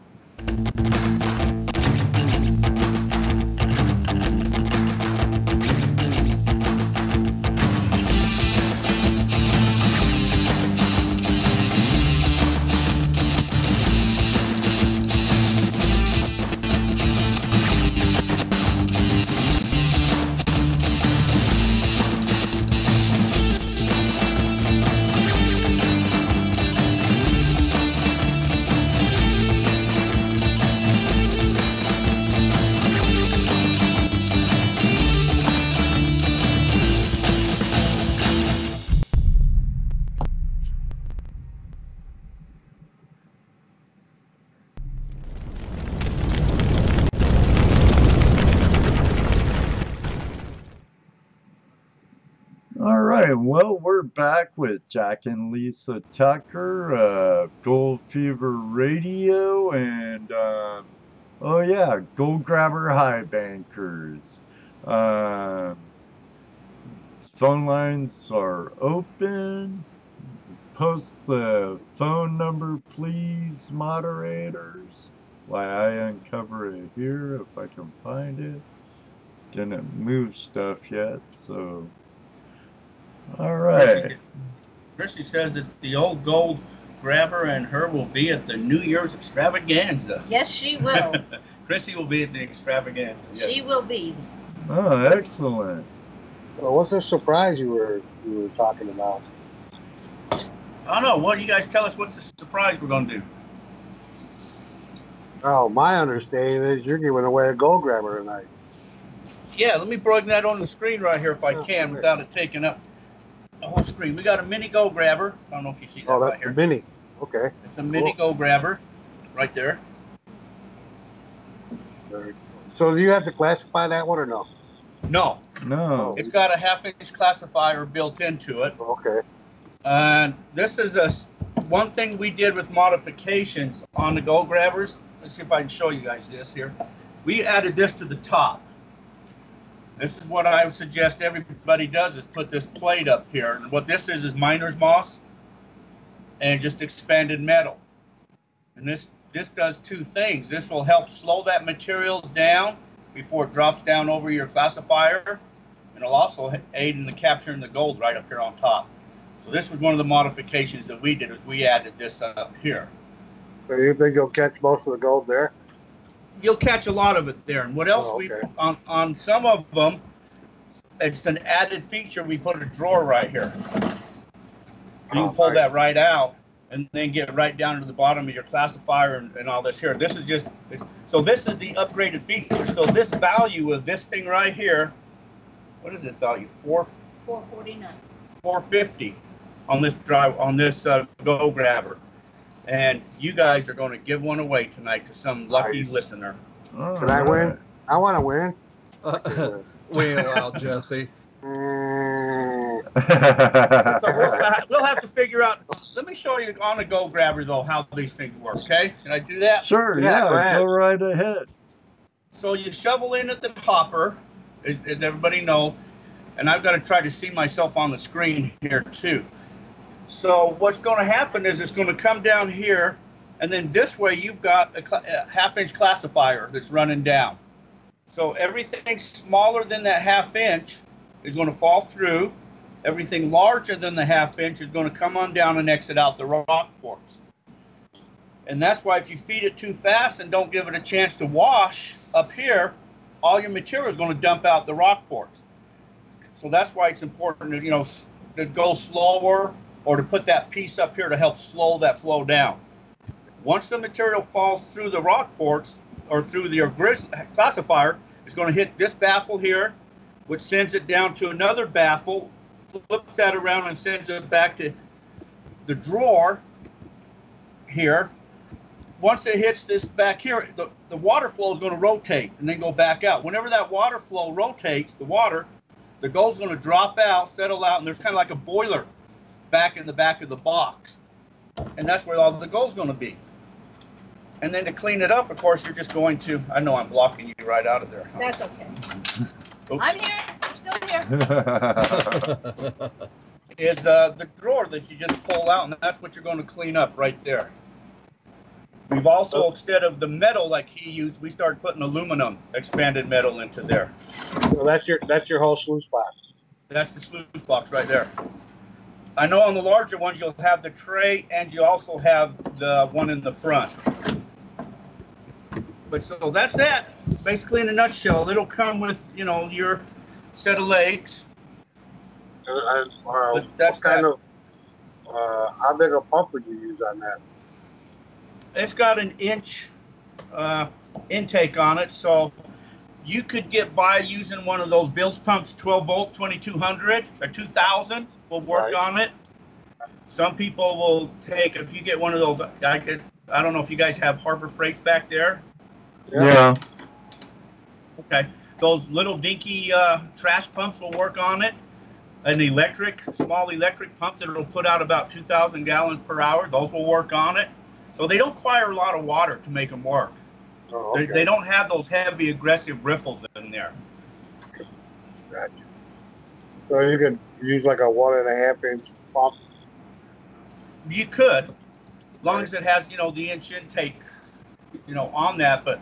[SPEAKER 1] All right, well, we're back with Jack and Lisa Tucker, Gold Fever Radio, and, oh yeah, Gold Grabber High Bankers. Phone lines are open. Post the phone number, please, moderators, while I uncover it here, if I can find it. Didn't move stuff yet, so... All right.
[SPEAKER 5] Chrissy says that the old Gold Grabber and her will be at the New Year's extravaganza.
[SPEAKER 6] Yes, she will.
[SPEAKER 5] Chrissy will be at the extravaganza. Yes.
[SPEAKER 6] She will be.
[SPEAKER 1] Oh, excellent.
[SPEAKER 3] Well, what's the surprise you were talking about?
[SPEAKER 5] I don't know. What do you guys tell us? What's the surprise we're going to do?
[SPEAKER 3] Oh, my understanding is you're giving away a gold grabber tonight.
[SPEAKER 5] Yeah, let me bring that on the screen right here if I can without it taking up the whole screen. We got a mini Gold Grabber. I don't know if you see that
[SPEAKER 3] Oh,
[SPEAKER 5] right
[SPEAKER 3] that's
[SPEAKER 5] here.
[SPEAKER 3] the mini. Okay.
[SPEAKER 5] It's a mini Gold Grabber right there.
[SPEAKER 3] So do you have to classify that one or no?
[SPEAKER 5] No,
[SPEAKER 1] No.
[SPEAKER 5] it's got a 1/2-inch classifier built into it.
[SPEAKER 3] Okay.
[SPEAKER 5] And this is a one thing we did with modifications on the gold grabbers, let's see if I can show you guys this here. We added this to the top. This is what I would suggest everybody does, is put this plate up here. And what this is miner's moss and just expanded metal. And this does two things. This will help slow that material down before it drops down over your classifier. And it'll also aid in the capturing the gold right up here on top. So this was one of the modifications that we did, is we added this up here.
[SPEAKER 3] So you think you'll catch most of the gold there?
[SPEAKER 5] You'll catch a lot of it there. And what else we on some of them, it's an added feature. We put a drawer right here. You can pull that right out and then get right down to the bottom of your classifier and all this here. This is just, so this is the upgraded feature. So this value of this thing right here, what is this value?
[SPEAKER 6] $449.
[SPEAKER 5] $450 on this go grabber. And you guys are going to give one away tonight to some lucky listener.
[SPEAKER 3] Should I win? I want to win.
[SPEAKER 4] We ain't allowed, Jesse.
[SPEAKER 5] So we'll have to figure out. Let me show you on a go grabber though how these things work. Okay, should I do that?
[SPEAKER 1] Sure. Yeah. Go right ahead.
[SPEAKER 5] So you shovel in at the hopper, as everybody knows, and I've got to try to see myself on the screen here too. So what's going to happen is it's going to come down here, and then this way you've got a half-inch classifier that's running down. So everything smaller than that half-inch is going to fall through. Everything larger than the half-inch is going to come on down and exit out the rock ports. And that's why if you feed it too fast and don't give it a chance to wash up here, all your material is going to dump out the rock ports. So that's why it's important to, to go slower, or to put that piece up here to help slow that flow down. Once the material falls through the rock ports or through the classifier, it's going to hit this baffle here, which sends it down to another baffle, flips that around and sends it back to the drawer here. Once it hits this back here, the water flow is going to rotate and then go back out. Whenever that water flow rotates, the gold's going to drop out, settle out, and there's kind of like a boiler back in the back of the box, and that's where all the gold's going to be. And then to clean it up, of course, you're just going to, I know I'm blocking you right out of there. Huh?
[SPEAKER 6] That's okay.
[SPEAKER 5] Oops.
[SPEAKER 6] I'm here. I'm still here.
[SPEAKER 5] Is the drawer that you just pull out, and that's what you're going to clean up right there. We've also, instead of the metal like he used, we started putting aluminum expanded metal into there.
[SPEAKER 3] So that's your whole sluice box.
[SPEAKER 5] That's the sluice box right there. I know on the larger ones you'll have the tray, and you also have the one in the front. But so that's that. Basically, in a nutshell, it'll come with your set of legs.
[SPEAKER 3] What kind of how big a pump would you use on that?
[SPEAKER 5] It's got an inch intake on it, so you could get by using one of those Bilge pumps, 12 volt, 2200 or 2000 will work on it. Some people will take, if you get one of those, I don't know if you guys have Harbor Freights back there.
[SPEAKER 1] Yeah.
[SPEAKER 5] Okay. Those little dinky trash pumps will work on it. An small electric pump that will put out about 2,000 gallons per hour. Those will work on it. So they don't require a lot of water to make them work.
[SPEAKER 3] Oh, okay.
[SPEAKER 5] They don't have those heavy, aggressive riffles in there.
[SPEAKER 3] Gotcha. So you can use like a 1.5 inch pump?
[SPEAKER 5] You could, as long as it has, the inch intake, on that. But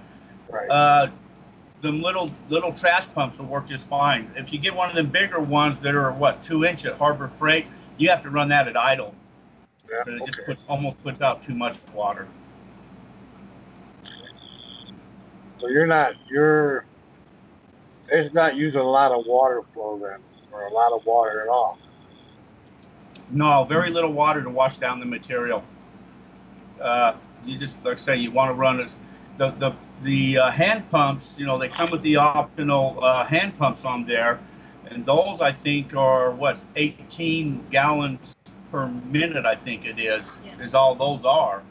[SPEAKER 5] them little trash pumps will work just fine. If you get one of them bigger ones that are 2 inch at Harbor Freight, you have to run that at idle.
[SPEAKER 3] Yeah,
[SPEAKER 5] but it just almost puts out too much water.
[SPEAKER 3] So it's not using a lot of water flow then, or a lot of water at all.
[SPEAKER 5] No, very little water to wash down the material. You just, like I say, you want to run as the hand pumps. They come with the optional hand pumps on there, and those I think are 18 gallons per minute. I think it is all those are.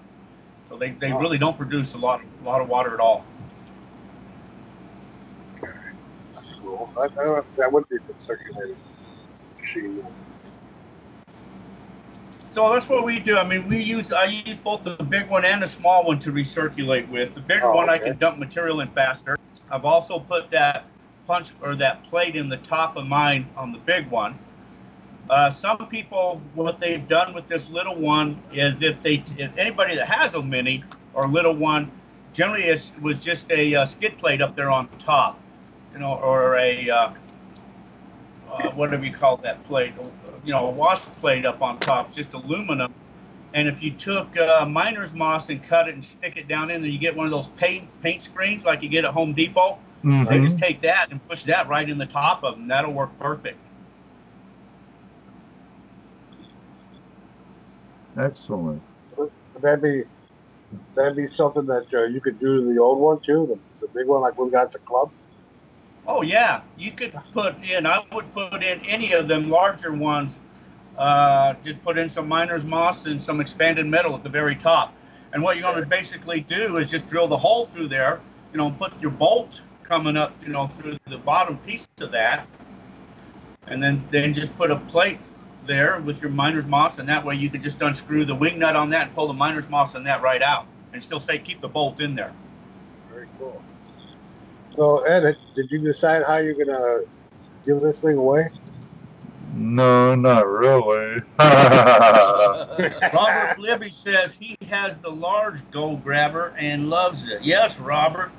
[SPEAKER 5] So they really don't produce a lot of water at all.
[SPEAKER 3] Okay, that's cool. That would be the circulating machine.
[SPEAKER 5] So that's what we do. I mean, I use both the big one and the small one to recirculate with. The bigger one I can dump material in faster. I've also put that punch or that plate in the top of mine on the big one. Some people, what they've done with this little one is if anybody that has a mini or little one, generally it was just a skid plate up there on top, you know, or a whatever you call that plate, you know, a wash plate up on top. It's just aluminum. And if you took miner's moss and cut it and stick it down in there, you get one of those paint screens like you get at Home Depot.
[SPEAKER 1] Mm-hmm.
[SPEAKER 5] They just take that and push that right in the top of them. That'll work perfect.
[SPEAKER 1] Excellent.
[SPEAKER 3] Would that be something that you could do to the old one too, the big one like we got at the club?
[SPEAKER 5] Oh yeah, you could put in. I would put in any of them larger ones. Just put in some miner's moss and some expanded metal at the very top. And what you're going to basically do is just drill the hole through there. You know, put your bolt coming up, you know, through the bottom piece of that, and then just put a plate there with your miner's moss, and that way you can just unscrew the wing nut on that and pull the miner's moss on that right out, and still keep the bolt in there.
[SPEAKER 3] Very cool. So Ed, did you decide how you're gonna give this thing away?
[SPEAKER 1] No, not really.
[SPEAKER 5] Robert Libby says he has the large gold grabber and loves it. Yes, Robert.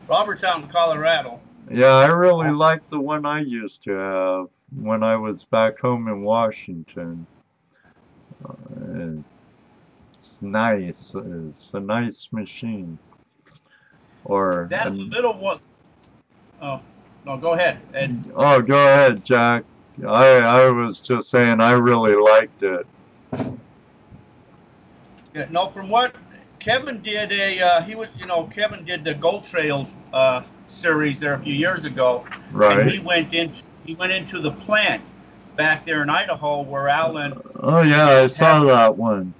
[SPEAKER 5] Robert's out in Colorado.
[SPEAKER 1] Yeah, I really like the one I used to have when I was back home in Washington. It's nice. It's a nice machine. Or
[SPEAKER 5] that little one. Oh no, go ahead, Ed.
[SPEAKER 1] Oh, go ahead, Jack. I was just saying I really liked it.
[SPEAKER 5] Yeah, no, from what Kevin did Kevin did the Gold Trails series there a few years ago.
[SPEAKER 1] Right.
[SPEAKER 5] And he went into the plant back there in Idaho where Alan.
[SPEAKER 1] Oh yeah, I saw that one.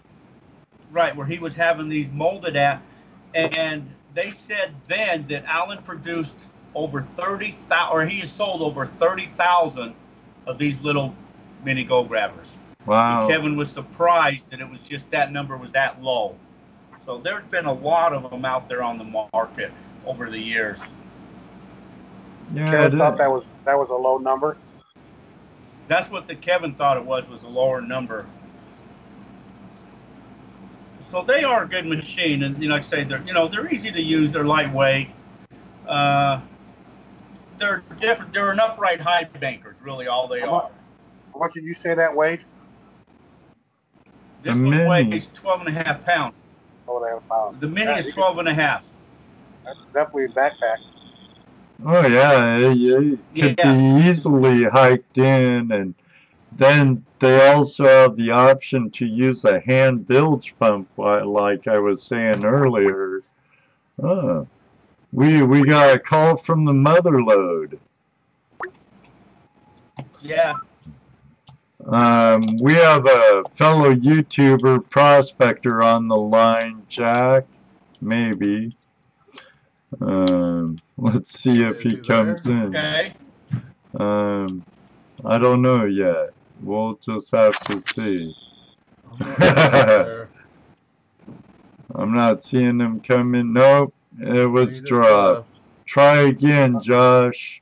[SPEAKER 5] Right, where he was having these molded at, and they said then that Alan produced over 30,000, or he has sold over 30,000 of these little mini gold grabbers.
[SPEAKER 1] Wow.
[SPEAKER 5] And Kevin was surprised that it was just that number was that low. So there's been a lot of them out there on the market over the years.
[SPEAKER 1] Yeah,
[SPEAKER 3] Kevin thought that was a low number.
[SPEAKER 5] That's what Kevin thought it was a lower number. So they are a good machine, and like I say, they're easy to use. They're lightweight. They're different. They're an upright high bankers, really. All they are.
[SPEAKER 3] How much did you say that weighed?
[SPEAKER 5] This one weighs 12.5 pounds.
[SPEAKER 3] 12.5 pounds.
[SPEAKER 5] The mini is 12.5.
[SPEAKER 3] That's definitely a backpack.
[SPEAKER 1] Oh yeah, it could be easily hiked in, and then they also have the option to use a hand bilge pump, like I was saying earlier. We got a call from the mother lode.
[SPEAKER 5] Yeah.
[SPEAKER 1] We have a fellow YouTuber Prospector on the line, Jack. Maybe. Let's see if he comes in.
[SPEAKER 5] Okay.
[SPEAKER 1] I don't know yet. We'll just have to see. I'm not seeing him come in. Nope, it was dropped. Try again, Josh.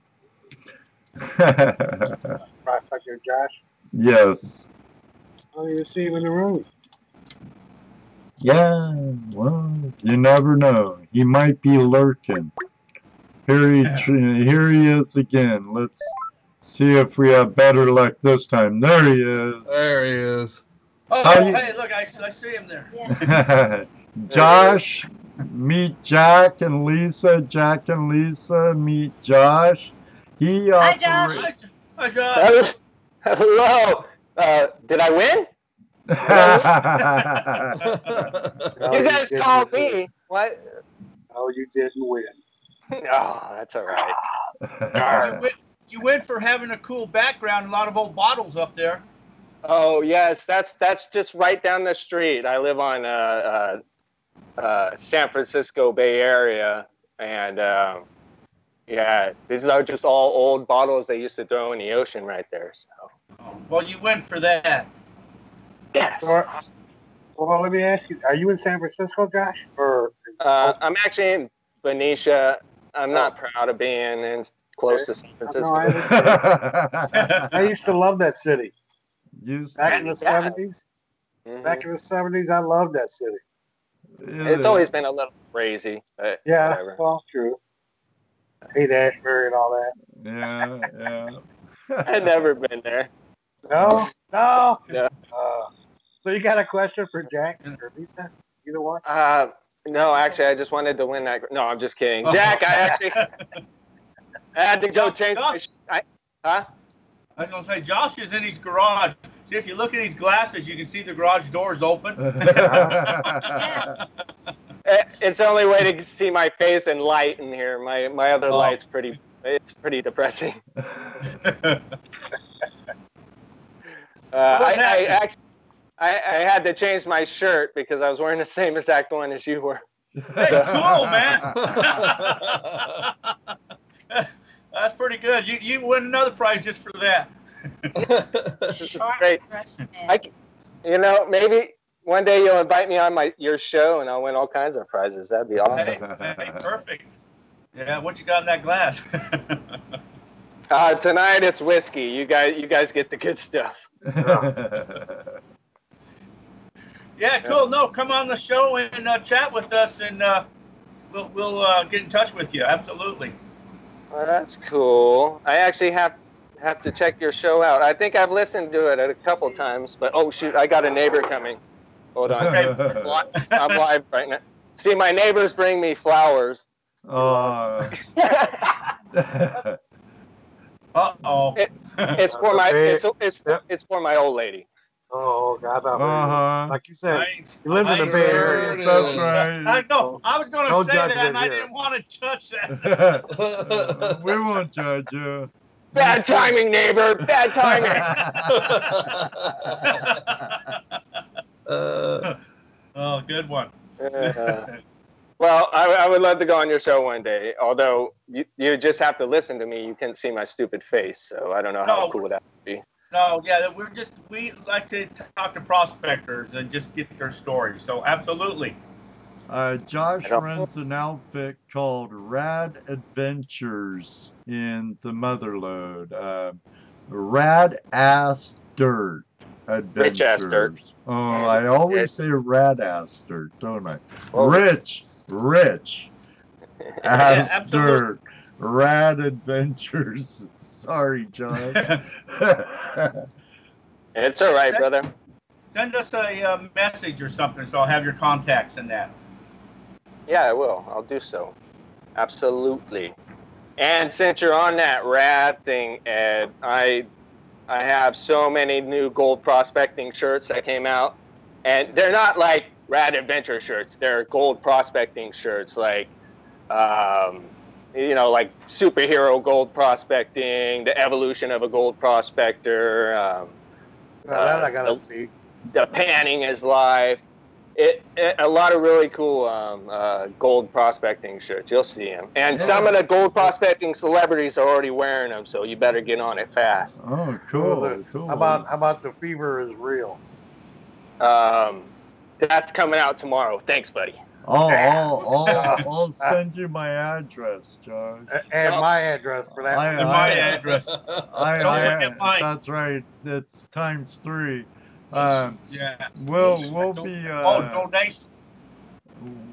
[SPEAKER 3] Prospector Josh?
[SPEAKER 1] Yes.
[SPEAKER 3] I don't even see him in the room.
[SPEAKER 1] Yeah, well, you never know. He might be lurking. Here he is again. Let's see if we have better luck this time. There he is.
[SPEAKER 4] There he is.
[SPEAKER 5] Oh, hey, look, I see him there.
[SPEAKER 6] Yeah.
[SPEAKER 1] Josh, meet Jack and Lisa. Jack and Lisa, meet Josh.
[SPEAKER 6] Hi, Josh.
[SPEAKER 5] Hi, Josh.
[SPEAKER 7] Hello. Did I win? You guys called me. What?
[SPEAKER 3] Oh, you didn't win.
[SPEAKER 7] Oh, that's all right.
[SPEAKER 5] You went for having a cool background, a lot of old bottles up there.
[SPEAKER 7] Oh, yes, that's just right down the street. I live on San Francisco Bay Area, and yeah, these are just all old bottles they used to throw in the ocean right there. So.
[SPEAKER 5] Well, you went for that.
[SPEAKER 7] Yes.
[SPEAKER 3] Well, let me ask you: are you in San Francisco, Josh? Or
[SPEAKER 7] I'm actually in Benicia. I'm not proud of being in close to San Francisco.
[SPEAKER 3] No, I understand. I used to love that city. Back in the
[SPEAKER 7] Yeah.
[SPEAKER 3] 70s. Back in the 70s, I loved that city.
[SPEAKER 7] It's always been a little crazy, but
[SPEAKER 3] Yeah,
[SPEAKER 7] whatever.
[SPEAKER 3] well, true. Hate Ashbury and all that.
[SPEAKER 1] Yeah.
[SPEAKER 7] I've never been there.
[SPEAKER 3] No.
[SPEAKER 7] No.
[SPEAKER 3] So you got a question for Jack or Lisa? Either one?
[SPEAKER 7] No, actually, I just wanted to win that. No, I'm just kidding. Jack, I had to go change my. Huh?
[SPEAKER 5] I was gonna say Josh is in his garage. See, if you look at his glasses, you can see the garage doors open.
[SPEAKER 7] It's the only way to see my face and light in here. My other light's pretty. It's pretty depressing. I had to change my shirt because I was wearing the same exact one as you were.
[SPEAKER 5] Hey, cool, man. That's pretty good. You win another prize just for that.
[SPEAKER 7] Great. Maybe one day you'll invite me on your show and I'll win all kinds of prizes. That'd be awesome.
[SPEAKER 5] Hey, perfect. Yeah, what you got in that glass?
[SPEAKER 7] Tonight it's whiskey. You guys get the good stuff.
[SPEAKER 5] Yeah, cool. No, come on the show and chat with us, and we'll get in touch with you. Absolutely.
[SPEAKER 7] Well, that's cool. I actually have to check your show out. I think I've listened to it a couple times, but oh shoot, I got a neighbor coming. Hold on.
[SPEAKER 5] Okay.
[SPEAKER 7] I'm live right now. See, my neighbors bring me flowers.
[SPEAKER 5] Uh-oh.
[SPEAKER 7] It's for my it's for my old lady.
[SPEAKER 3] Oh, God, like you said, you live in the Bay Area.
[SPEAKER 1] That's right.
[SPEAKER 5] I know. I was going to say that, and I didn't want to touch that.
[SPEAKER 1] We won't judge you.
[SPEAKER 7] Bad timing, neighbor. Bad timing.
[SPEAKER 5] Oh, good one.
[SPEAKER 7] Well, I would love to go on your show one day. Although you just have to listen to me. You can't see my stupid face, so I don't know how cool that would be.
[SPEAKER 5] No, yeah, we like to talk to prospectors and just get their stories. So absolutely.
[SPEAKER 1] Josh runs an outfit called Rad Adventures in the Motherlode. Rad Ass Dirt Adventures.
[SPEAKER 7] Rich ass dirt.
[SPEAKER 1] Oh, I always say rad ass dirt, don't I?
[SPEAKER 7] Oh.
[SPEAKER 1] Rich ass
[SPEAKER 5] absolutely.
[SPEAKER 1] dirt. Rad Adventures. Sorry, Josh.
[SPEAKER 7] It's all right, brother.
[SPEAKER 5] Send us a message or something, so I'll have your contacts in that.
[SPEAKER 7] Yeah, I will. I'll do so. Absolutely. And since you're on that rad thing, Ed, I have so many new gold prospecting shirts that came out, and they're not like rad adventure shirts. They're gold prospecting shirts, like like superhero gold prospecting, the evolution of a gold prospector.
[SPEAKER 3] That I gotta see.
[SPEAKER 7] The panning is live. A lot of really cool gold prospecting shirts. You'll see them. And some of the gold prospecting celebrities are already wearing them, so you better get on it fast.
[SPEAKER 1] Oh, cool. Cool.
[SPEAKER 3] How about the fever is real?
[SPEAKER 7] That's coming out tomorrow. Thanks, buddy.
[SPEAKER 1] I'll send you my address, Josh.
[SPEAKER 3] And my address for that.
[SPEAKER 5] And my address.
[SPEAKER 1] That's right. It's ×3.
[SPEAKER 5] Yeah.
[SPEAKER 1] We'll be
[SPEAKER 5] donations.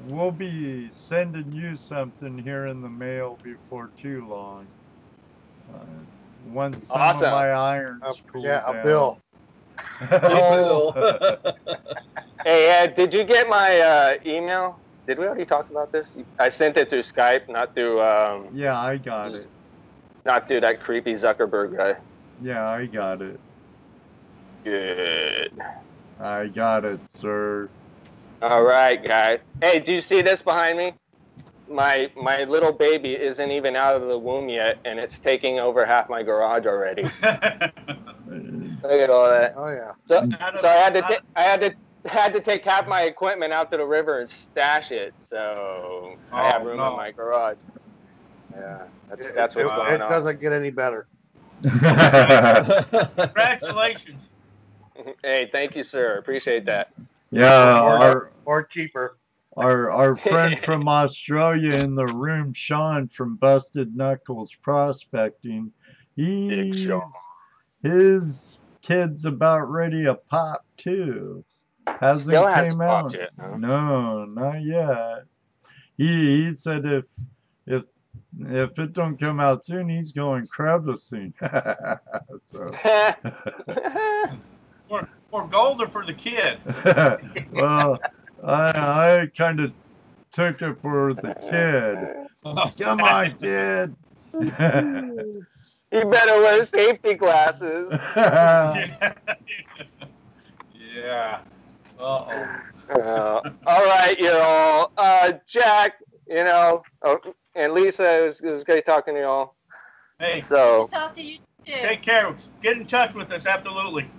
[SPEAKER 1] We'll be sending you something here in the mail before too long. Once some of my irons cool down.
[SPEAKER 3] A bill.
[SPEAKER 7] Hey, Ed, did you get my email? Did we already talk about this? I sent it through Skype, not through.
[SPEAKER 1] Yeah, I got it.
[SPEAKER 7] Not through that creepy Zuckerberg guy.
[SPEAKER 1] Yeah, I got it.
[SPEAKER 7] Good.
[SPEAKER 1] I got it, sir.
[SPEAKER 7] All right, guys. Hey, do you see this behind me? My little baby isn't even out of the womb yet, and it's taking over half my garage already. Look at all that.
[SPEAKER 3] Oh yeah.
[SPEAKER 7] So I had to take half my equipment out to the river and stash it. So I have room in my garage. Yeah, that's what's going on.
[SPEAKER 3] It doesn't get any better.
[SPEAKER 5] Congratulations.
[SPEAKER 7] Hey, thank you, sir. Appreciate that.
[SPEAKER 1] Yeah,
[SPEAKER 3] Or cheaper.
[SPEAKER 1] our friend from Australia in the room, Sean from Busted Knuckles Prospecting,
[SPEAKER 7] Big Sean.
[SPEAKER 1] his kid's about ready to pop too.
[SPEAKER 7] Still hasn't
[SPEAKER 1] Came
[SPEAKER 7] popped
[SPEAKER 1] out.
[SPEAKER 7] yet. Huh?
[SPEAKER 1] No, not yet. He said if it don't come out soon, he's going crevicing. So.
[SPEAKER 5] For gold or for the kid?
[SPEAKER 1] Well, I kind of took it for the kid. Come on, kid.
[SPEAKER 7] You better wear safety glasses.
[SPEAKER 5] Yeah. Uh-oh.
[SPEAKER 7] All right, you all. Jack, you know, and Lisa, it was great talking to you all.
[SPEAKER 5] Hey,
[SPEAKER 7] so
[SPEAKER 6] Talk to you too.
[SPEAKER 5] take care. Get in touch with us, absolutely.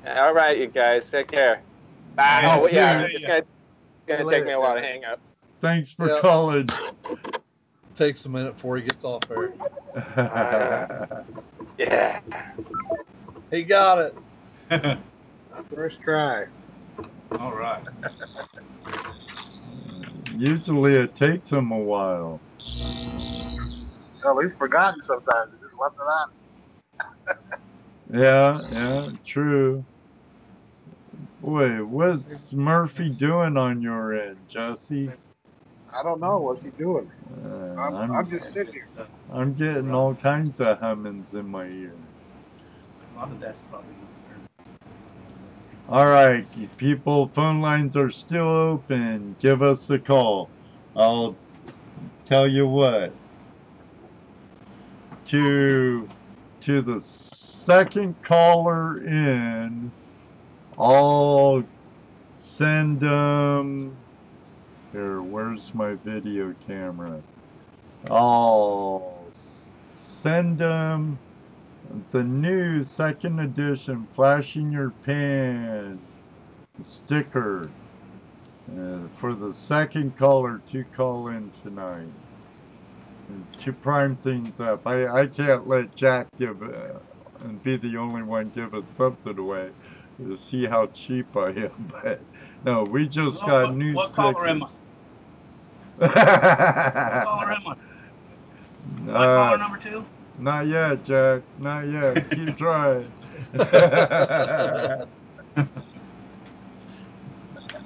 [SPEAKER 7] All right, you guys, take care. Bye.
[SPEAKER 1] Yeah,
[SPEAKER 7] Oh yeah,
[SPEAKER 1] too.
[SPEAKER 7] it's gonna take me a while to hang up.
[SPEAKER 1] Thanks for
[SPEAKER 4] Yep.
[SPEAKER 1] calling.
[SPEAKER 4] Takes a minute before he gets off there.
[SPEAKER 7] Yeah.
[SPEAKER 4] He got it.
[SPEAKER 3] First try.
[SPEAKER 5] All right.
[SPEAKER 1] Usually it takes him a while.
[SPEAKER 3] Well, he's forgotten sometimes. He just left it on.
[SPEAKER 1] Yeah, true. Boy, what's Murphy doing on your end, Jesse?
[SPEAKER 3] I don't know. What's he doing? I'm just sitting here.
[SPEAKER 1] I'm getting all kinds of hummings in my ear.
[SPEAKER 5] A lot of that's probably
[SPEAKER 1] All right, people, phone lines are still open. Give us a call. I'll tell you what. To the second caller in, I'll send them. Here, where's my video camera? I'll send them the new second edition Flash in Your Pan sticker for the second caller to call in tonight. And to prime things up, I can't let Jack give and be the only one giving something away to see how cheap I am. But no, we just got new
[SPEAKER 5] what
[SPEAKER 1] stickers.
[SPEAKER 5] Caller am I? What caller am I? Am I caller number 2?
[SPEAKER 1] Not yet, Jack. Not yet. Keep trying.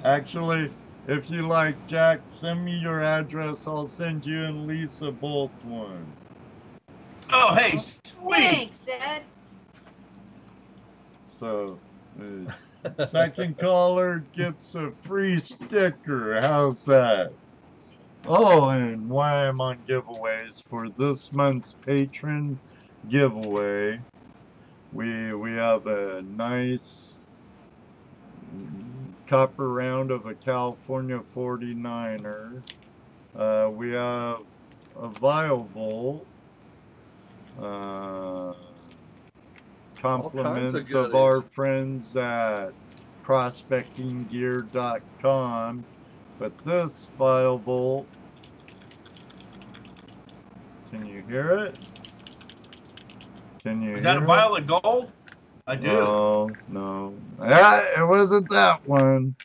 [SPEAKER 1] Actually, if you like, Jack, send me your address. I'll send you and Lisa both one.
[SPEAKER 5] Oh, hey, sweet.
[SPEAKER 6] Thanks, Ed.
[SPEAKER 1] So, second caller gets a free sticker. How's that? Oh, and why I'm on giveaways for this month's patron giveaway, we have a nice copper round of a California 49er. We have a Viable, compliments of our friends at prospectinggear.com. But this Viable, can you hear it? Can you hear it?
[SPEAKER 5] Is that a vial of gold? I do.
[SPEAKER 1] No. It wasn't that one.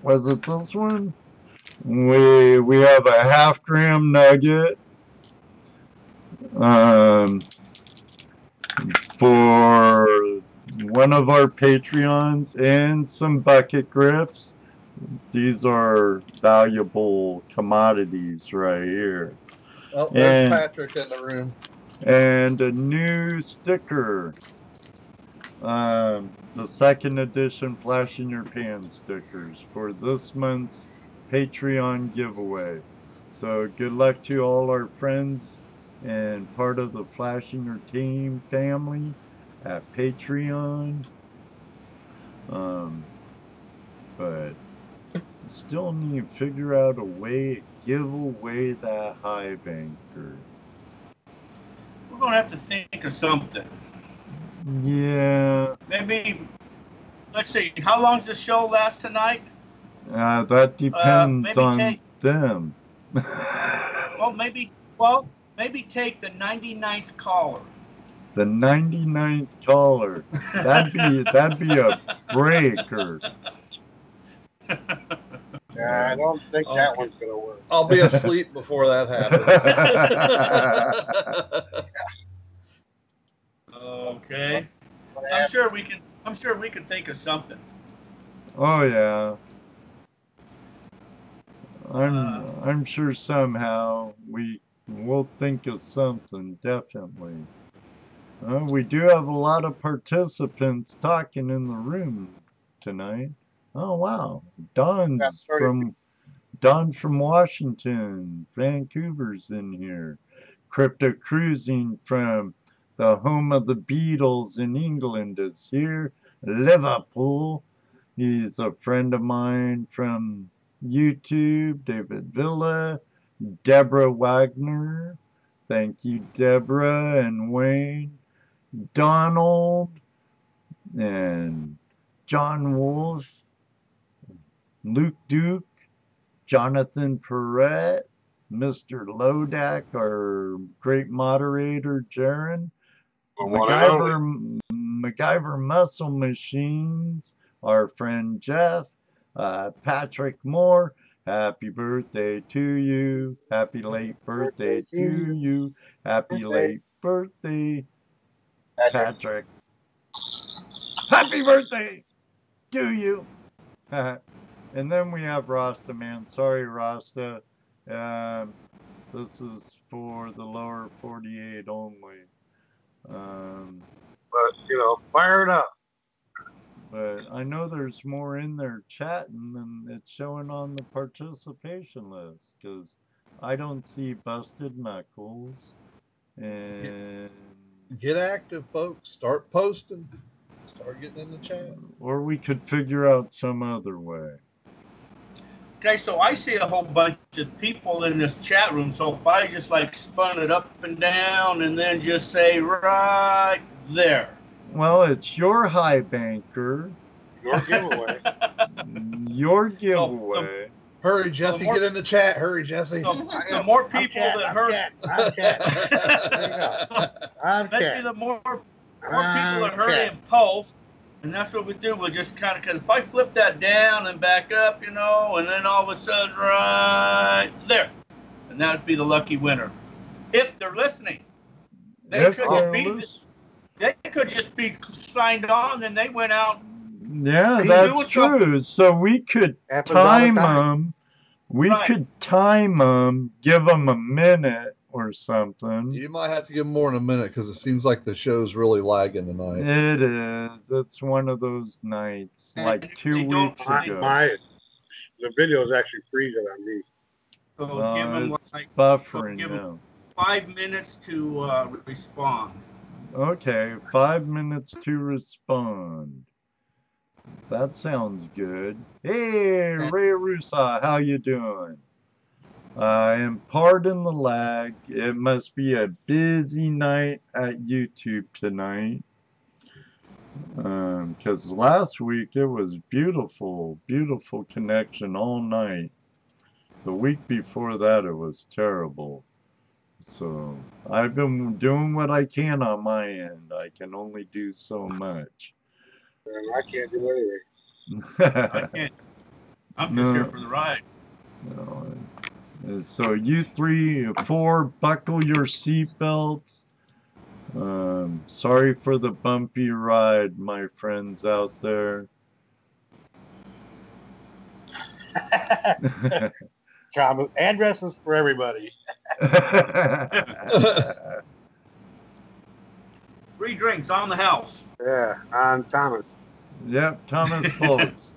[SPEAKER 1] Was it this one? We have a half-gram nugget for one of our Patreons and some bucket grips. These are valuable commodities right here.
[SPEAKER 4] Oh, there's Patrick in the room.
[SPEAKER 1] And a new sticker. The second edition Flash in Your Pan stickers for this month's Patreon giveaway. So good luck to all our friends and part of the Flash in Your Team family at Patreon. But still need to figure out a way to give away that high banker.
[SPEAKER 5] We're going to have to think of something.
[SPEAKER 1] Yeah.
[SPEAKER 5] Maybe, let's see, how long does the show last tonight?
[SPEAKER 1] That depends on them.
[SPEAKER 5] Maybe take the 99th caller.
[SPEAKER 1] The 99th caller. That'd be a breaker.
[SPEAKER 3] Yeah, I don't think that one's gonna work.
[SPEAKER 4] I'll be asleep before that happens.
[SPEAKER 5] Okay.
[SPEAKER 3] What
[SPEAKER 5] I'm
[SPEAKER 3] happened?
[SPEAKER 5] sure we can think of something.
[SPEAKER 1] Oh yeah. I'm sure somehow we'll think of something, definitely. We do have a lot of participants talking in the room tonight. Oh wow. Don's from Washington. Vancouver's in here. Crypto Cruising from the home of the Beatles in England is here. Liverpool. He's a friend of mine from YouTube. David Villa. Deborah Wagner. Thank you, Deborah and Wayne. Donald and John Wolf. Luke Duke. Jonathan Perrette, Mr. Lodak, our great moderator, Jaron, MacGyver Muscle Machines, our friend Jeff, Patrick Moore, happy birthday to you, happy late birthday to you, happy late birthday, Patrick. Happy birthday to you. And then we have Rasta, man. Sorry, Rasta. This is for the lower 48 only.
[SPEAKER 3] But fire it up.
[SPEAKER 1] But I know there's more in there chatting than it's showing on the participation list, because I don't see Busted Knuckles. And
[SPEAKER 4] Get active, folks. Start posting. Start getting in the chat.
[SPEAKER 1] Or we could figure out some other way.
[SPEAKER 5] Okay, so I see a whole bunch of people in this chat room. So if I just like spun it up and down and then just say right there.
[SPEAKER 1] Well, it's your high banker.
[SPEAKER 3] Your giveaway.
[SPEAKER 1] Your giveaway.
[SPEAKER 4] Hurry, Jesse, get in the chat. Hurry, Jesse.
[SPEAKER 5] So the more people that heard, maybe the more people that heard it and post, and that's what we do. We'll just kind of, because if I flip that down and back up, and then all of a sudden right there, and that would be the lucky winner. If they're listening, they could just be signed on, and they went out.
[SPEAKER 1] Yeah, that's true. So we could time them. We could time them, give them a minute or something.
[SPEAKER 4] You might have to give them more than a minute, because it seems like the show's really lagging tonight.
[SPEAKER 1] It is. It's one of those nights, like 2 weeks ago.
[SPEAKER 3] The video is actually freezing on me.
[SPEAKER 5] So give them
[SPEAKER 1] buffering now.
[SPEAKER 5] 5 minutes to respond.
[SPEAKER 1] Okay, 5 minutes to respond. That sounds good. Hey, Ray Rusa, how you doing? And pardon the lag. It must be a busy night at YouTube tonight. Because last week it was beautiful, beautiful connection all night. The week before that it was terrible. So I've been doing what I can on my end. I can only do so much.
[SPEAKER 3] I can't do anything.
[SPEAKER 5] I can't. I'm just here for the ride.
[SPEAKER 1] No. So you 3 or 4, buckle your seatbelts. Sorry for the bumpy ride, my friends out there.
[SPEAKER 3] Tom, addresses for everybody.
[SPEAKER 5] Free drinks on the house.
[SPEAKER 3] Yeah, on Thomas.
[SPEAKER 1] Yep, Thomas folks.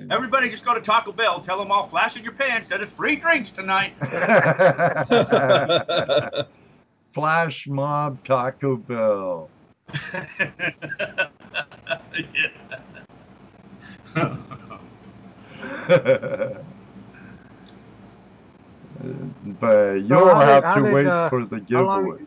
[SPEAKER 5] Everybody just go to Taco Bell. Tell them all flash in your pants that it's free drinks tonight.
[SPEAKER 1] Flash mob Taco Bell. But you'll have to wait for the giveaway.